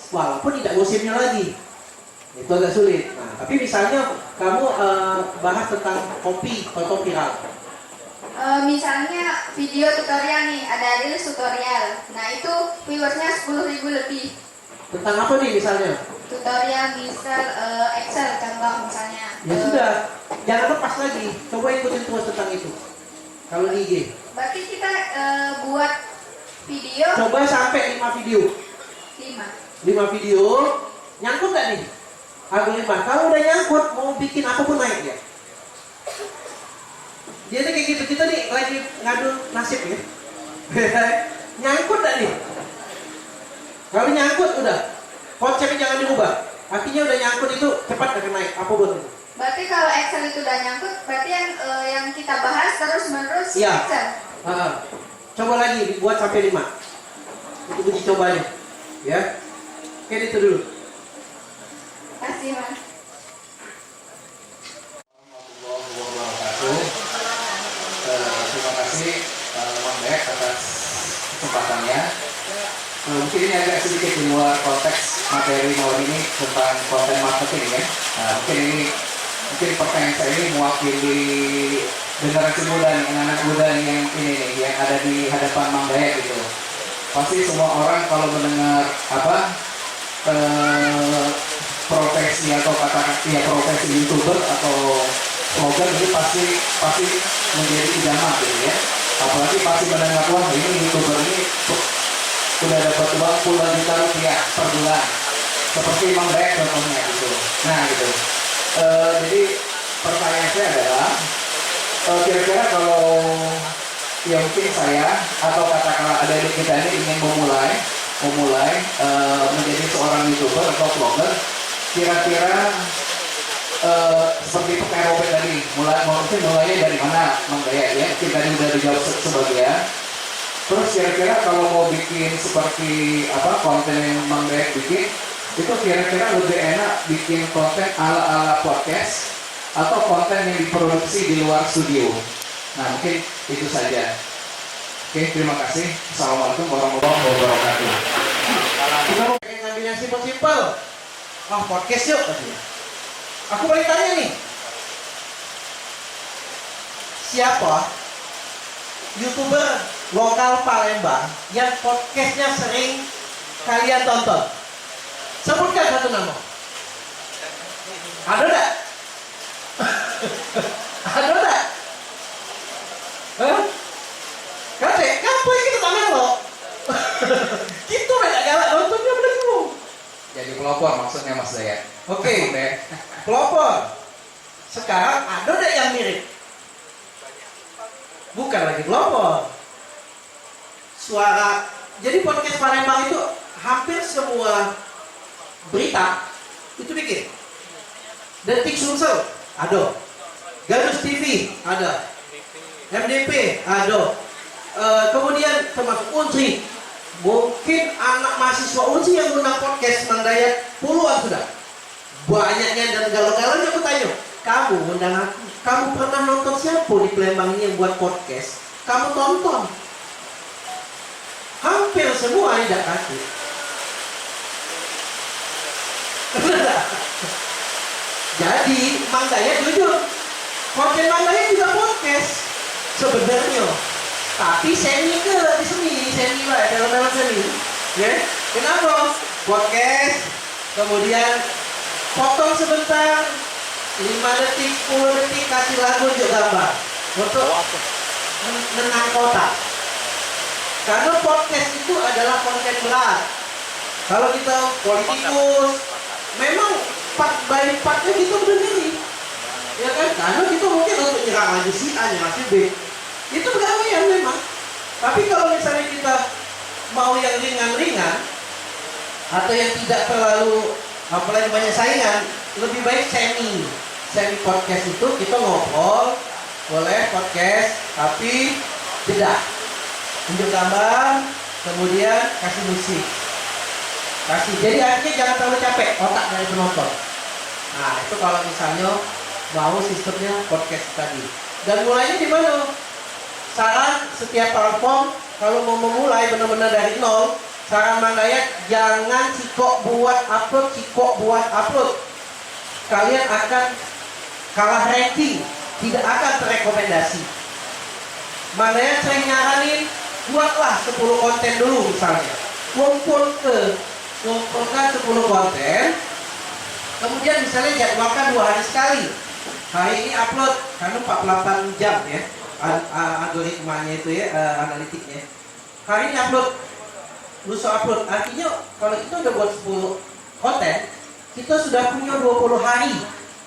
Walaupun tidak musimnya lagi. Itu agak sulit. Nah, tapi misalnya kamu bahas tentang kopi atau viral. Misalnya video tutorial nih, ada reels tutorial. Nah itu viewersnya 10.000 lebih. Tentang apa nih misalnya? Tutorial misal Excel contoh misalnya. Ya sudah, jangan lepas lagi. Coba ikutin terus tentang itu. Kalau di IG. Berarti kita buat video. Coba sampai 5 video. 5 video. Nyangkut gak nih? Aku 5. Kalau udah nyangkut, mau bikin apapun naik ya. Jadi kayak gitu, kita nih lagi ngadu nasib ya. Nyangkut gak nih? Kalau nyangkut udah, konsepnya jangan diubah. Artinya udah nyangkut itu cepat akan naik apapun itu. Berarti kalau Excel itu udah nyangkut, berarti yang kita bahas terus menerus Iya. Excel. Coba lagi dibuat sampai 5. Itu uji cobanya. Ya. Oke, itu dulu. Kasih Mas. Terima kasih Bang Bek atas kesempatannya. Mungkin ini agak sedikit di luar konteks materi malam ini tentang konten marketing ya. Mungkin pertanyaan saya ini mewakili generasi muda, anak-anak muda yang ini nih, yang ada di hadapan Mang Dayak gitu. Pasti semua orang kalau mendengar profesi atau profesi YouTuber atau vlogger ini pasti menjadi idaman gitu ya. Apalagi pasti mendengar wah ini YouTuber ini sudah dapat uang puluhan juta rupiah per bulan, seperti Mang Dayak contohnya gitu. Nah gitu. Jadi pertanyaan saya adalah kira-kira kalau ya mungkin saya atau katakanlah adik-adik kita ini ingin memulai menjadi seorang YouTuber atau vlogger, kira-kira seperti itu kayak Robert tadi, mulainya dari mana Mang Dayak ya? Mungkin tadi udah dijawab sebagian. Terus kira-kira kalau mau bikin seperti konten yang Mang Dayak bikin, itu kira-kira lebih enak bikin konten ala-ala podcast atau konten yang diproduksi di luar studio. Nah mungkin itu saja. Oke, terima kasih. Assalamualaikum warahmatullahi wabarakatuh. Kita mau pengen ngambil yang simpel-simpel. Podcast yuk. Aku balik tanya nih. Siapa YouTuber lokal Palembang yang podcastnya sering kalian tonton? Sebutkan satu nama. Ada enggak? Ada enggak? Hah? Kate, ngapain kita tangan lo? Gitu beda galak nontonnya bener lu. Jadi pelopor maksudnya Mas Dayak. Oke. Pelopor. Sekarang ada enggak yang mirip? Bukan lagi pelopor. Suara. Jadi podcast Palembang itu hampir semua berita itu bikin. Detik Sumsel ada. Gadus TV ada. MDP ada. Kemudian termasuk Unsri. Mungkin anak mahasiswa Unsri yang undang podcast Mang Dayak puluhan sudah. Banyaknya dan galau-galaunya aku tanya, kamu undang aku, kamu pernah nonton siapa di Palembang ini yang buat podcast? Kamu tonton. Hampir semua tidak kasih. Jadi Mang Dayak jujur, konten Mang Dayak juga podcast sebenarnya, tapi seni ke di seni lah dalam seni, ya. Kenapa? Podcast, kemudian potong sebentar, 5 detik, 10 detik kasih lagu juga gambar. Untuk menang kota. Karena podcast itu adalah konten berat. Kalau kita politikus, memang part by partnya kita berdiri, ya kan? Karena kita mungkin untuk nyerang aja si A, nyerang si B, itu pegawaian memang. Tapi kalau misalnya kita mau yang ringan-ringan atau yang tidak terlalu apalagi banyak saingan, lebih baik semi podcast itu kita ngobrol, boleh podcast, tapi tidak tunjuk gambar, kemudian kasih musik, jadi artinya jangan terlalu capek otak dari penonton. Nah itu kalau misalnya mau sistemnya podcast tadi. Dan mulainya di mana? Saran setiap platform kalau mau memulai benar-benar dari nol, saran Mang Dayat, jangan cikok buat upload. Kalian akan kalah ranking, tidak akan terrekomendasi. Mang Dayat sering nyaranin, buatlah 10 konten dulu misalnya. Kumpulkan 10 konten, kemudian misalnya jadwalkan 2 hari sekali. Hari ini upload, karena 48 jam ya, algoritmanya itu ya, analitiknya. Hari ini upload, lusa upload. Artinya kalau kita udah buat 10 konten, kita sudah punya 20 hari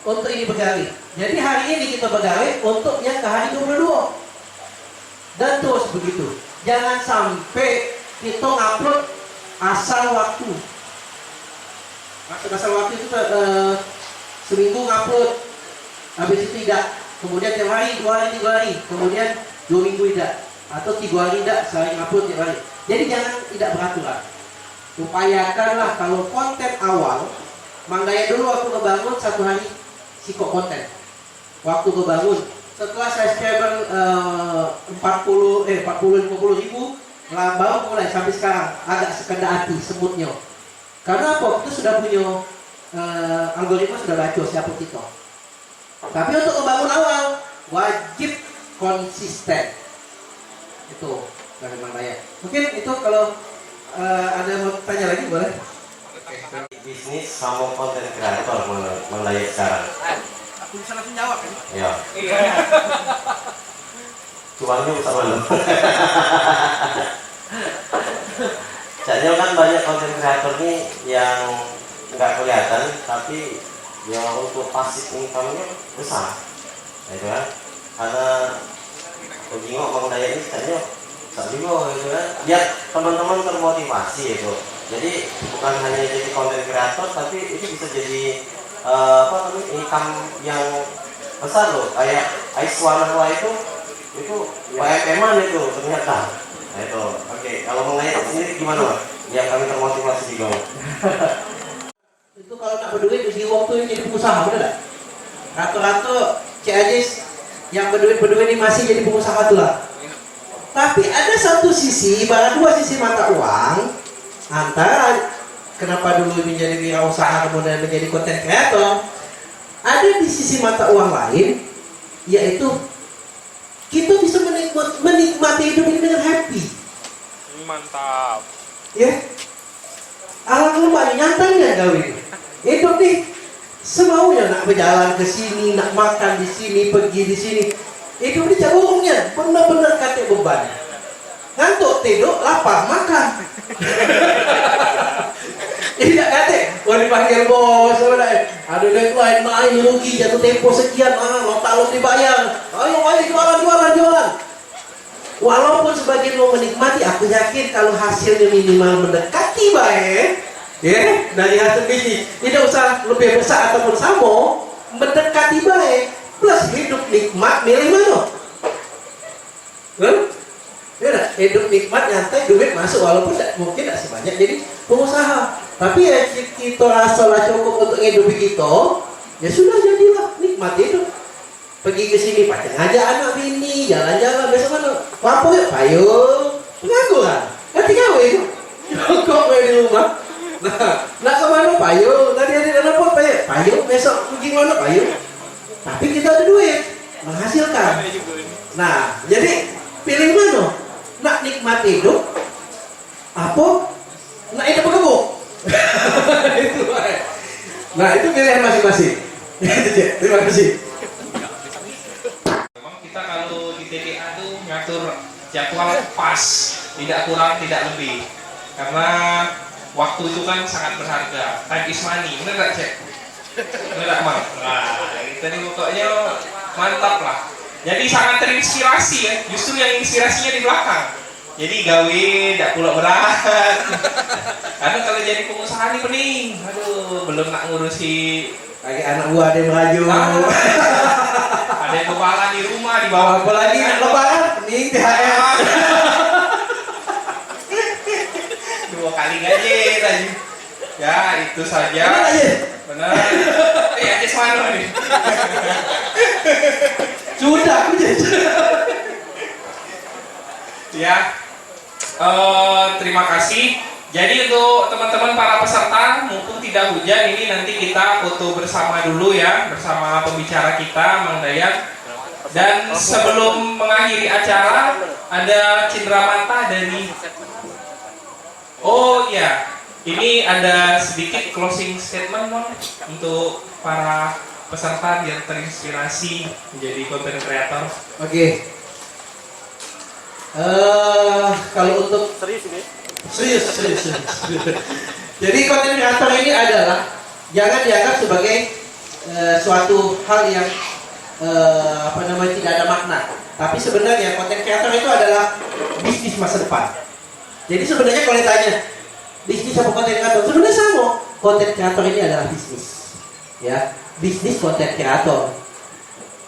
untuk ini begawi. Jadi hari ini kita begawi untuk yang ke hari 22. Dan terus begitu. Jangan sampai kita ngupload asal waktu. Maksud asal waktu itu seminggu ngupload, habis itu tidak. Kemudian tiap hari, 2 hari, 3 hari. Kemudian 2 minggu tidak. Atau 3 hari tidak, sehari ngupload tiap hari. Jadi jangan tidak beraturan. Upayakanlah kalau konten awal, Mang Dayat dulu waktu ngebangun 1 hari sikok konten. Waktu ngebangun, setelah subscriber 40-50 ribu, baru mulai sampai sekarang agak sekedar hati semutnya. Karena apa? Kita sudah punya algoritma sudah baca siapa kita. Tapi untuk membangun awal wajib konsisten. Itu dari Mang Dayat. Mungkin itu kalau ada mau tanya lagi boleh. Bisnis sama konten kreator Mang Dayat sekarang. Aku bisa langsung jawab kan? Ya. Cuannya sama lo. Soalnya kan banyak konten kreator nih yang nggak kelihatan, tapi yang untuk pasif income-nya besar, gitu kan? Karena Ujingo Mang Dayat ini soalnya Sabimo, gitu kan? Biar teman-teman termotivasi itu. Jadi bukan hanya jadi konten kreator, tapi itu bisa jadi income yang besar loh. Kayak Aiswanahwa itu PMM-an itu ternyata. Nah, itu. Oke, kalau Mang Dayat sendiri gimana, Pak? Ya kami termotivasi juga. Itu kalau nak berduit di waktu yang jadi pengusaha, benar tak? Rata-rata Cik Ajis yang berduit ini masih jadi pengusaha tu lah. Tapi ada satu sisi, ibarat 2 sisi mata uang, antara kenapa dulu menjadi wirausaha kemudian menjadi konten kreator, ada di sisi mata uang lain, yaitu kita bisa menikmati hidup ini dengan happy. Mantap. Ya, alhamdulillah nyatanya kawin. Hidup nih semaunya, nak berjalan ke sini, nak makan di sini, pergi di sini. Hidup ini caburungnya, benar-benar kata beban. Ngantuk, tidur, lapar, makan. Tidak kata, wah dipanggil bos, ada deadline, main rugi, jatuh tempo sekian, lo dibayar. Ayo jualan. Walaupun sebagian mau menikmati, aku yakin kalau hasilnya minimal mendekati baik, ya, dari hasil bisnis, tidak usah lebih besar ataupun sama, mendekati baik, plus hidup nikmat, milih mana? Ya, hidup nikmat, nyantai, duit masuk, walaupun mungkin tidak sebanyak jadi pengusaha. Tapi ya kita rasalah cukup untuk hidupi kita, ya sudah jadilah nikmat hidup. Pergi ke sini pacar ngajak anak bini, jalan-jalan, besok mana? Apa ya? Payung, pengangguran. Nanti gawe itu. Kok di rumah? Nah kemana payung? Tadi ada apa payung? Besok pergi mana payung? Tapi kita ada duit, menghasilkan. Nah, jadi pilih mana? Nak nikmat hidup, apa? Nak hidup berkebun. Itu. Nah itu pilihan masing-masing. Terima kasih. Memang kita kalau di TDA tuh ngatur jadwal pas, tidak kurang tidak lebih, karena waktu itu kan sangat berharga. Time is money, bener gak Cek? Bener gak Mang? Nah itu nih pokoknya mantap lah. Jadi sangat terinspirasi ya, justru yang inspirasinya di belakang. Jadi gawe, tidak pula berat. Karena kalau jadi pengusaha nih pening, aduh belum nak ngurusi Kayak anak gua ada yang maju. ada yang kepala di rumah di bawah. Apalagi nak lebaran, nih THR. 2 kali gaji tadi. Ya itu saja. Benar aja. Benar. Aja mana nih? Sudah, aku jadi. Ya. Terima kasih. Jadi untuk teman-teman para peserta, mumpung tidak hujan, ini nanti kita foto bersama dulu ya, bersama pembicara kita, Mang Dayat. Dan sebelum mengakhiri acara, ada cindramata dari... Oh iya, ini ada sedikit closing statement Mang, untuk para peserta yang terinspirasi menjadi content creator. Oke. Kalau untuk serius. Jadi konten kreator ini adalah jangan dianggap sebagai suatu hal yang tidak ada makna. Tapi sebenarnya konten kreator itu adalah bisnis masa depan. Jadi sebenarnya kalau ditanya bisnis apa konten kreator, sebenarnya sama. Konten kreator ini adalah bisnis, ya, bisnis konten kreator.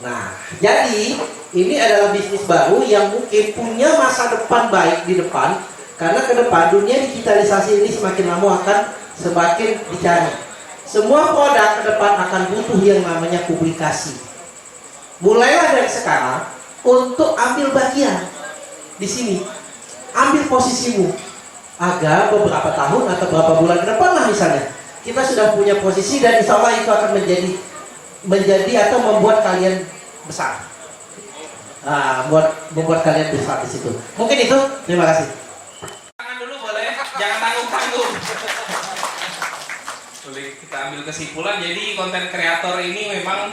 Nah, jadi ini adalah bisnis baru yang mungkin punya masa depan baik di depan. Karena ke depan dunia digitalisasi ini semakin lama akan semakin dicari. Semua produk ke depan akan butuh yang namanya publikasi. Mulailah dari sekarang untuk ambil bagian di sini, ambil posisimu agar beberapa tahun atau beberapa bulan ke depan lah misalnya kita sudah punya posisi dan insya Allah itu akan menjadi atau membuat kalian besar. Nah, membuat kalian besar di situ. Mungkin itu. Terima kasih. Jangan tanggung-tanggung. Boleh kita ambil kesimpulan. Jadi konten kreator ini memang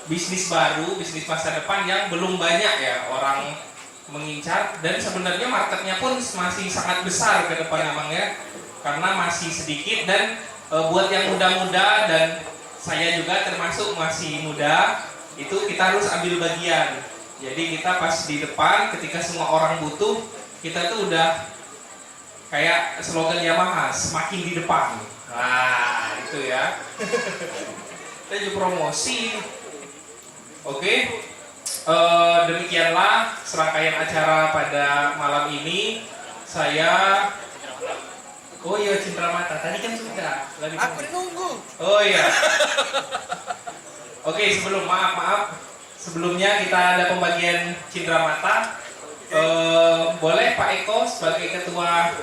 bisnis baru, bisnis masa depan yang belum banyak ya orang mengincar, dan sebenarnya marketnya pun masih sangat besar ke depan memang ya, karena masih sedikit. Dan buat yang muda-muda, dan saya juga termasuk masih muda, itu kita harus ambil bagian. Jadi kita pas di depan ketika semua orang butuh, kita tuh udah kayak slogan Yamaha, semakin di depan. Nah, itu ya. Kita juga promosi. Oke. Demikianlah serangkaian acara pada malam ini. Saya oh iya, cindramata. Tadi kan sudah. Aku nunggu. Oh iya. Oke, maaf. Sebelumnya kita ada pembagian cindramata. Boleh Pak Eko sebagai ketua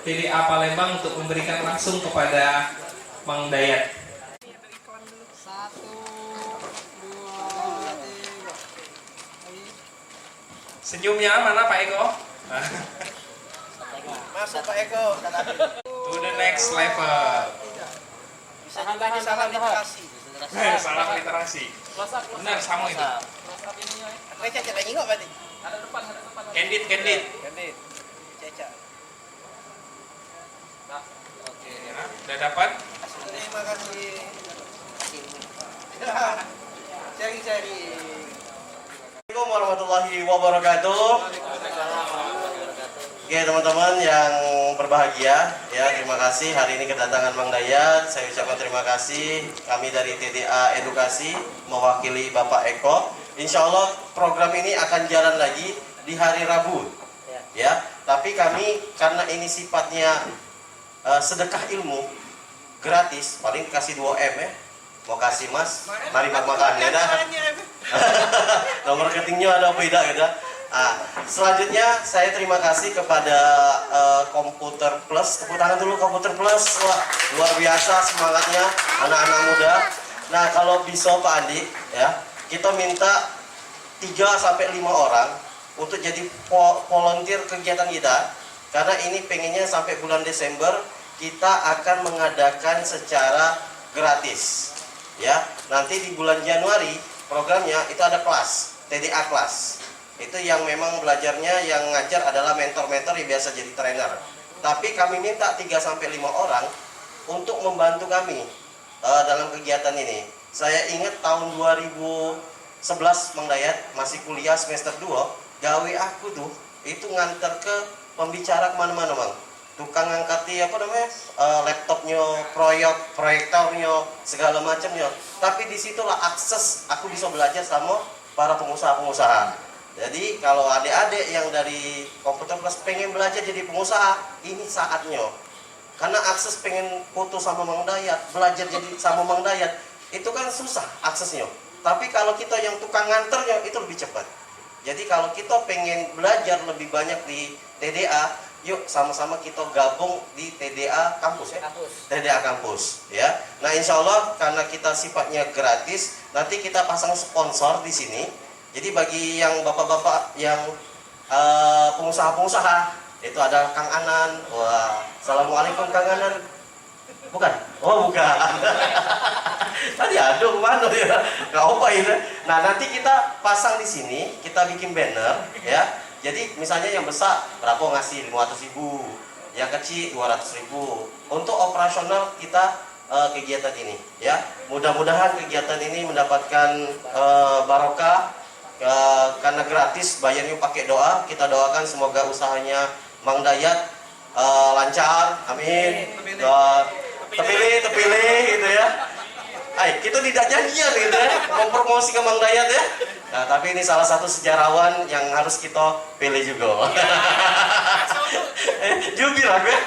TDA Palembang untuk memberikan langsung kepada Mang Dayat. 1, 2, 3. Senyumnya mana Pak Eko? Masuk Pak Eko. To the next level. Salam literasi. Salam literasi. Benar sama itu. Caca lagi nggak berarti? Candid. Caca. Oke, ya. Udah dapat? Terima kasih. Cari. Assalamualaikum warahmatullahi wabarakatuh. Oke teman-teman yang berbahagia ya, terima kasih hari ini kedatangan Mang Dayat. Saya ucapkan terima kasih. Kami dari TDA Edukasi mewakili Bapak Eko. Insya Allah program ini akan jalan lagi di hari Rabu ya. Tapi kami karena ini sifatnya sedekah ilmu gratis, paling kasih 2M ya. Mau kasih Mas, mari makan ya dah. Nomor rekeningnya ada beda ya. Selanjutnya saya terima kasih kepada Komputer Plus. Tepuk tangan dulu Komputer Plus. Wah, luar biasa semangatnya anak-anak muda. Nah, kalau bisa Pak Andi ya, kita minta 3-5 orang untuk jadi volunteer kegiatan kita. Karena ini pengennya sampai bulan Desember kita akan mengadakan secara gratis. Ya, nanti di bulan Januari programnya itu ada kelas, TDA kelas. Itu yang memang belajarnya yang ngajar adalah mentor-mentor yang biasa jadi trainer. Tapi kami minta 3-5 orang untuk membantu kami dalam kegiatan ini. Saya ingat tahun 2011 Mang Dayat masih kuliah semester 2, gawe aku tuh itu nganter ke pembicara kemana-mana Mang. Tukang ngangkati laptopnya, proyektornya, segala macamnya. Tapi disitulah akses aku bisa belajar sama para pengusaha-pengusaha. Jadi kalau adik-adik yang dari Komputer Plus pengen belajar jadi pengusaha, ini saatnya. Karena akses pengen foto sama Mang Dayat, belajar jadi sama Mang Dayat, itu kan susah aksesnya. Tapi kalau kita yang tukang nganternya itu lebih cepat. Jadi kalau kita pengen belajar lebih banyak di TDA, yuk sama-sama kita gabung di TDA kampus ya. TDA kampus ya. Nah, insya Allah karena kita sifatnya gratis, nanti kita pasang sponsor di sini. Jadi bagi yang bapak-bapak yang pengusaha-pengusaha, itu ada Kang Anan. Wah, assalamualaikum Kang Anan. Bukan? Oh bukan. Tadi aduh mana ya? Gak apa ini. Nah nanti kita pasang di sini, kita bikin banner ya. Jadi misalnya yang besar berapa ngasih 500.000, yang kecil 200.000. Untuk operasional kita kegiatan ini ya. Mudah-mudahan kegiatan ini mendapatkan barokah. Karena gratis, bayarnya pakai doa. Kita doakan semoga usahanya Mang Dayat lancar, amin. Terpilih gitu ya. Kita tidak janjian gitu ya, mempromosi ke Mang Dayat ya. Nah, tapi ini salah satu sejarawan yang harus kita pilih juga. Jubil aku ya.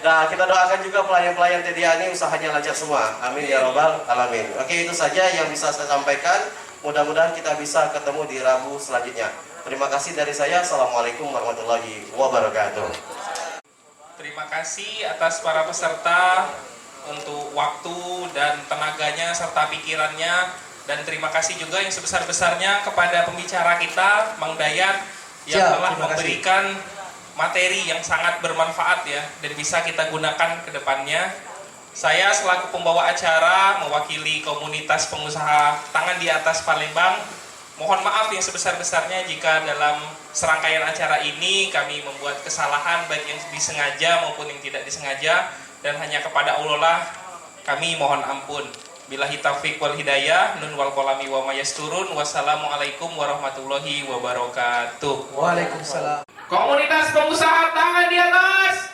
Nah, kita doakan juga pelayan-pelayan TDA ini usahanya lancar semua. Amin ya robbal alamin. Oke, itu saja yang bisa saya sampaikan. Mudah-mudahan kita bisa ketemu di Rabu selanjutnya. Terima kasih dari saya. Assalamualaikum warahmatullahi wabarakatuh. Terima kasih atas para peserta untuk waktu dan tenaganya serta pikirannya, dan terima kasih juga yang sebesar-besarnya kepada pembicara kita Mang Dayat yang telah memberikan materi yang sangat bermanfaat ya dan bisa kita gunakan ke depannya. Saya selaku pembawa acara mewakili komunitas pengusaha tangan di atas Palembang, mohon maaf yang sebesar-besarnya jika dalam serangkaian acara ini kami membuat kesalahan baik yang disengaja maupun yang tidak disengaja, dan hanya kepada Allah lah kami mohon ampun. Billahi taufiq wal hidayah, nun wal qalami wa mayasturun. Wassalamualaikum warahmatullahi wabarakatuh. Waalaikumsalam. Komunitas pengusaha tangan di atas.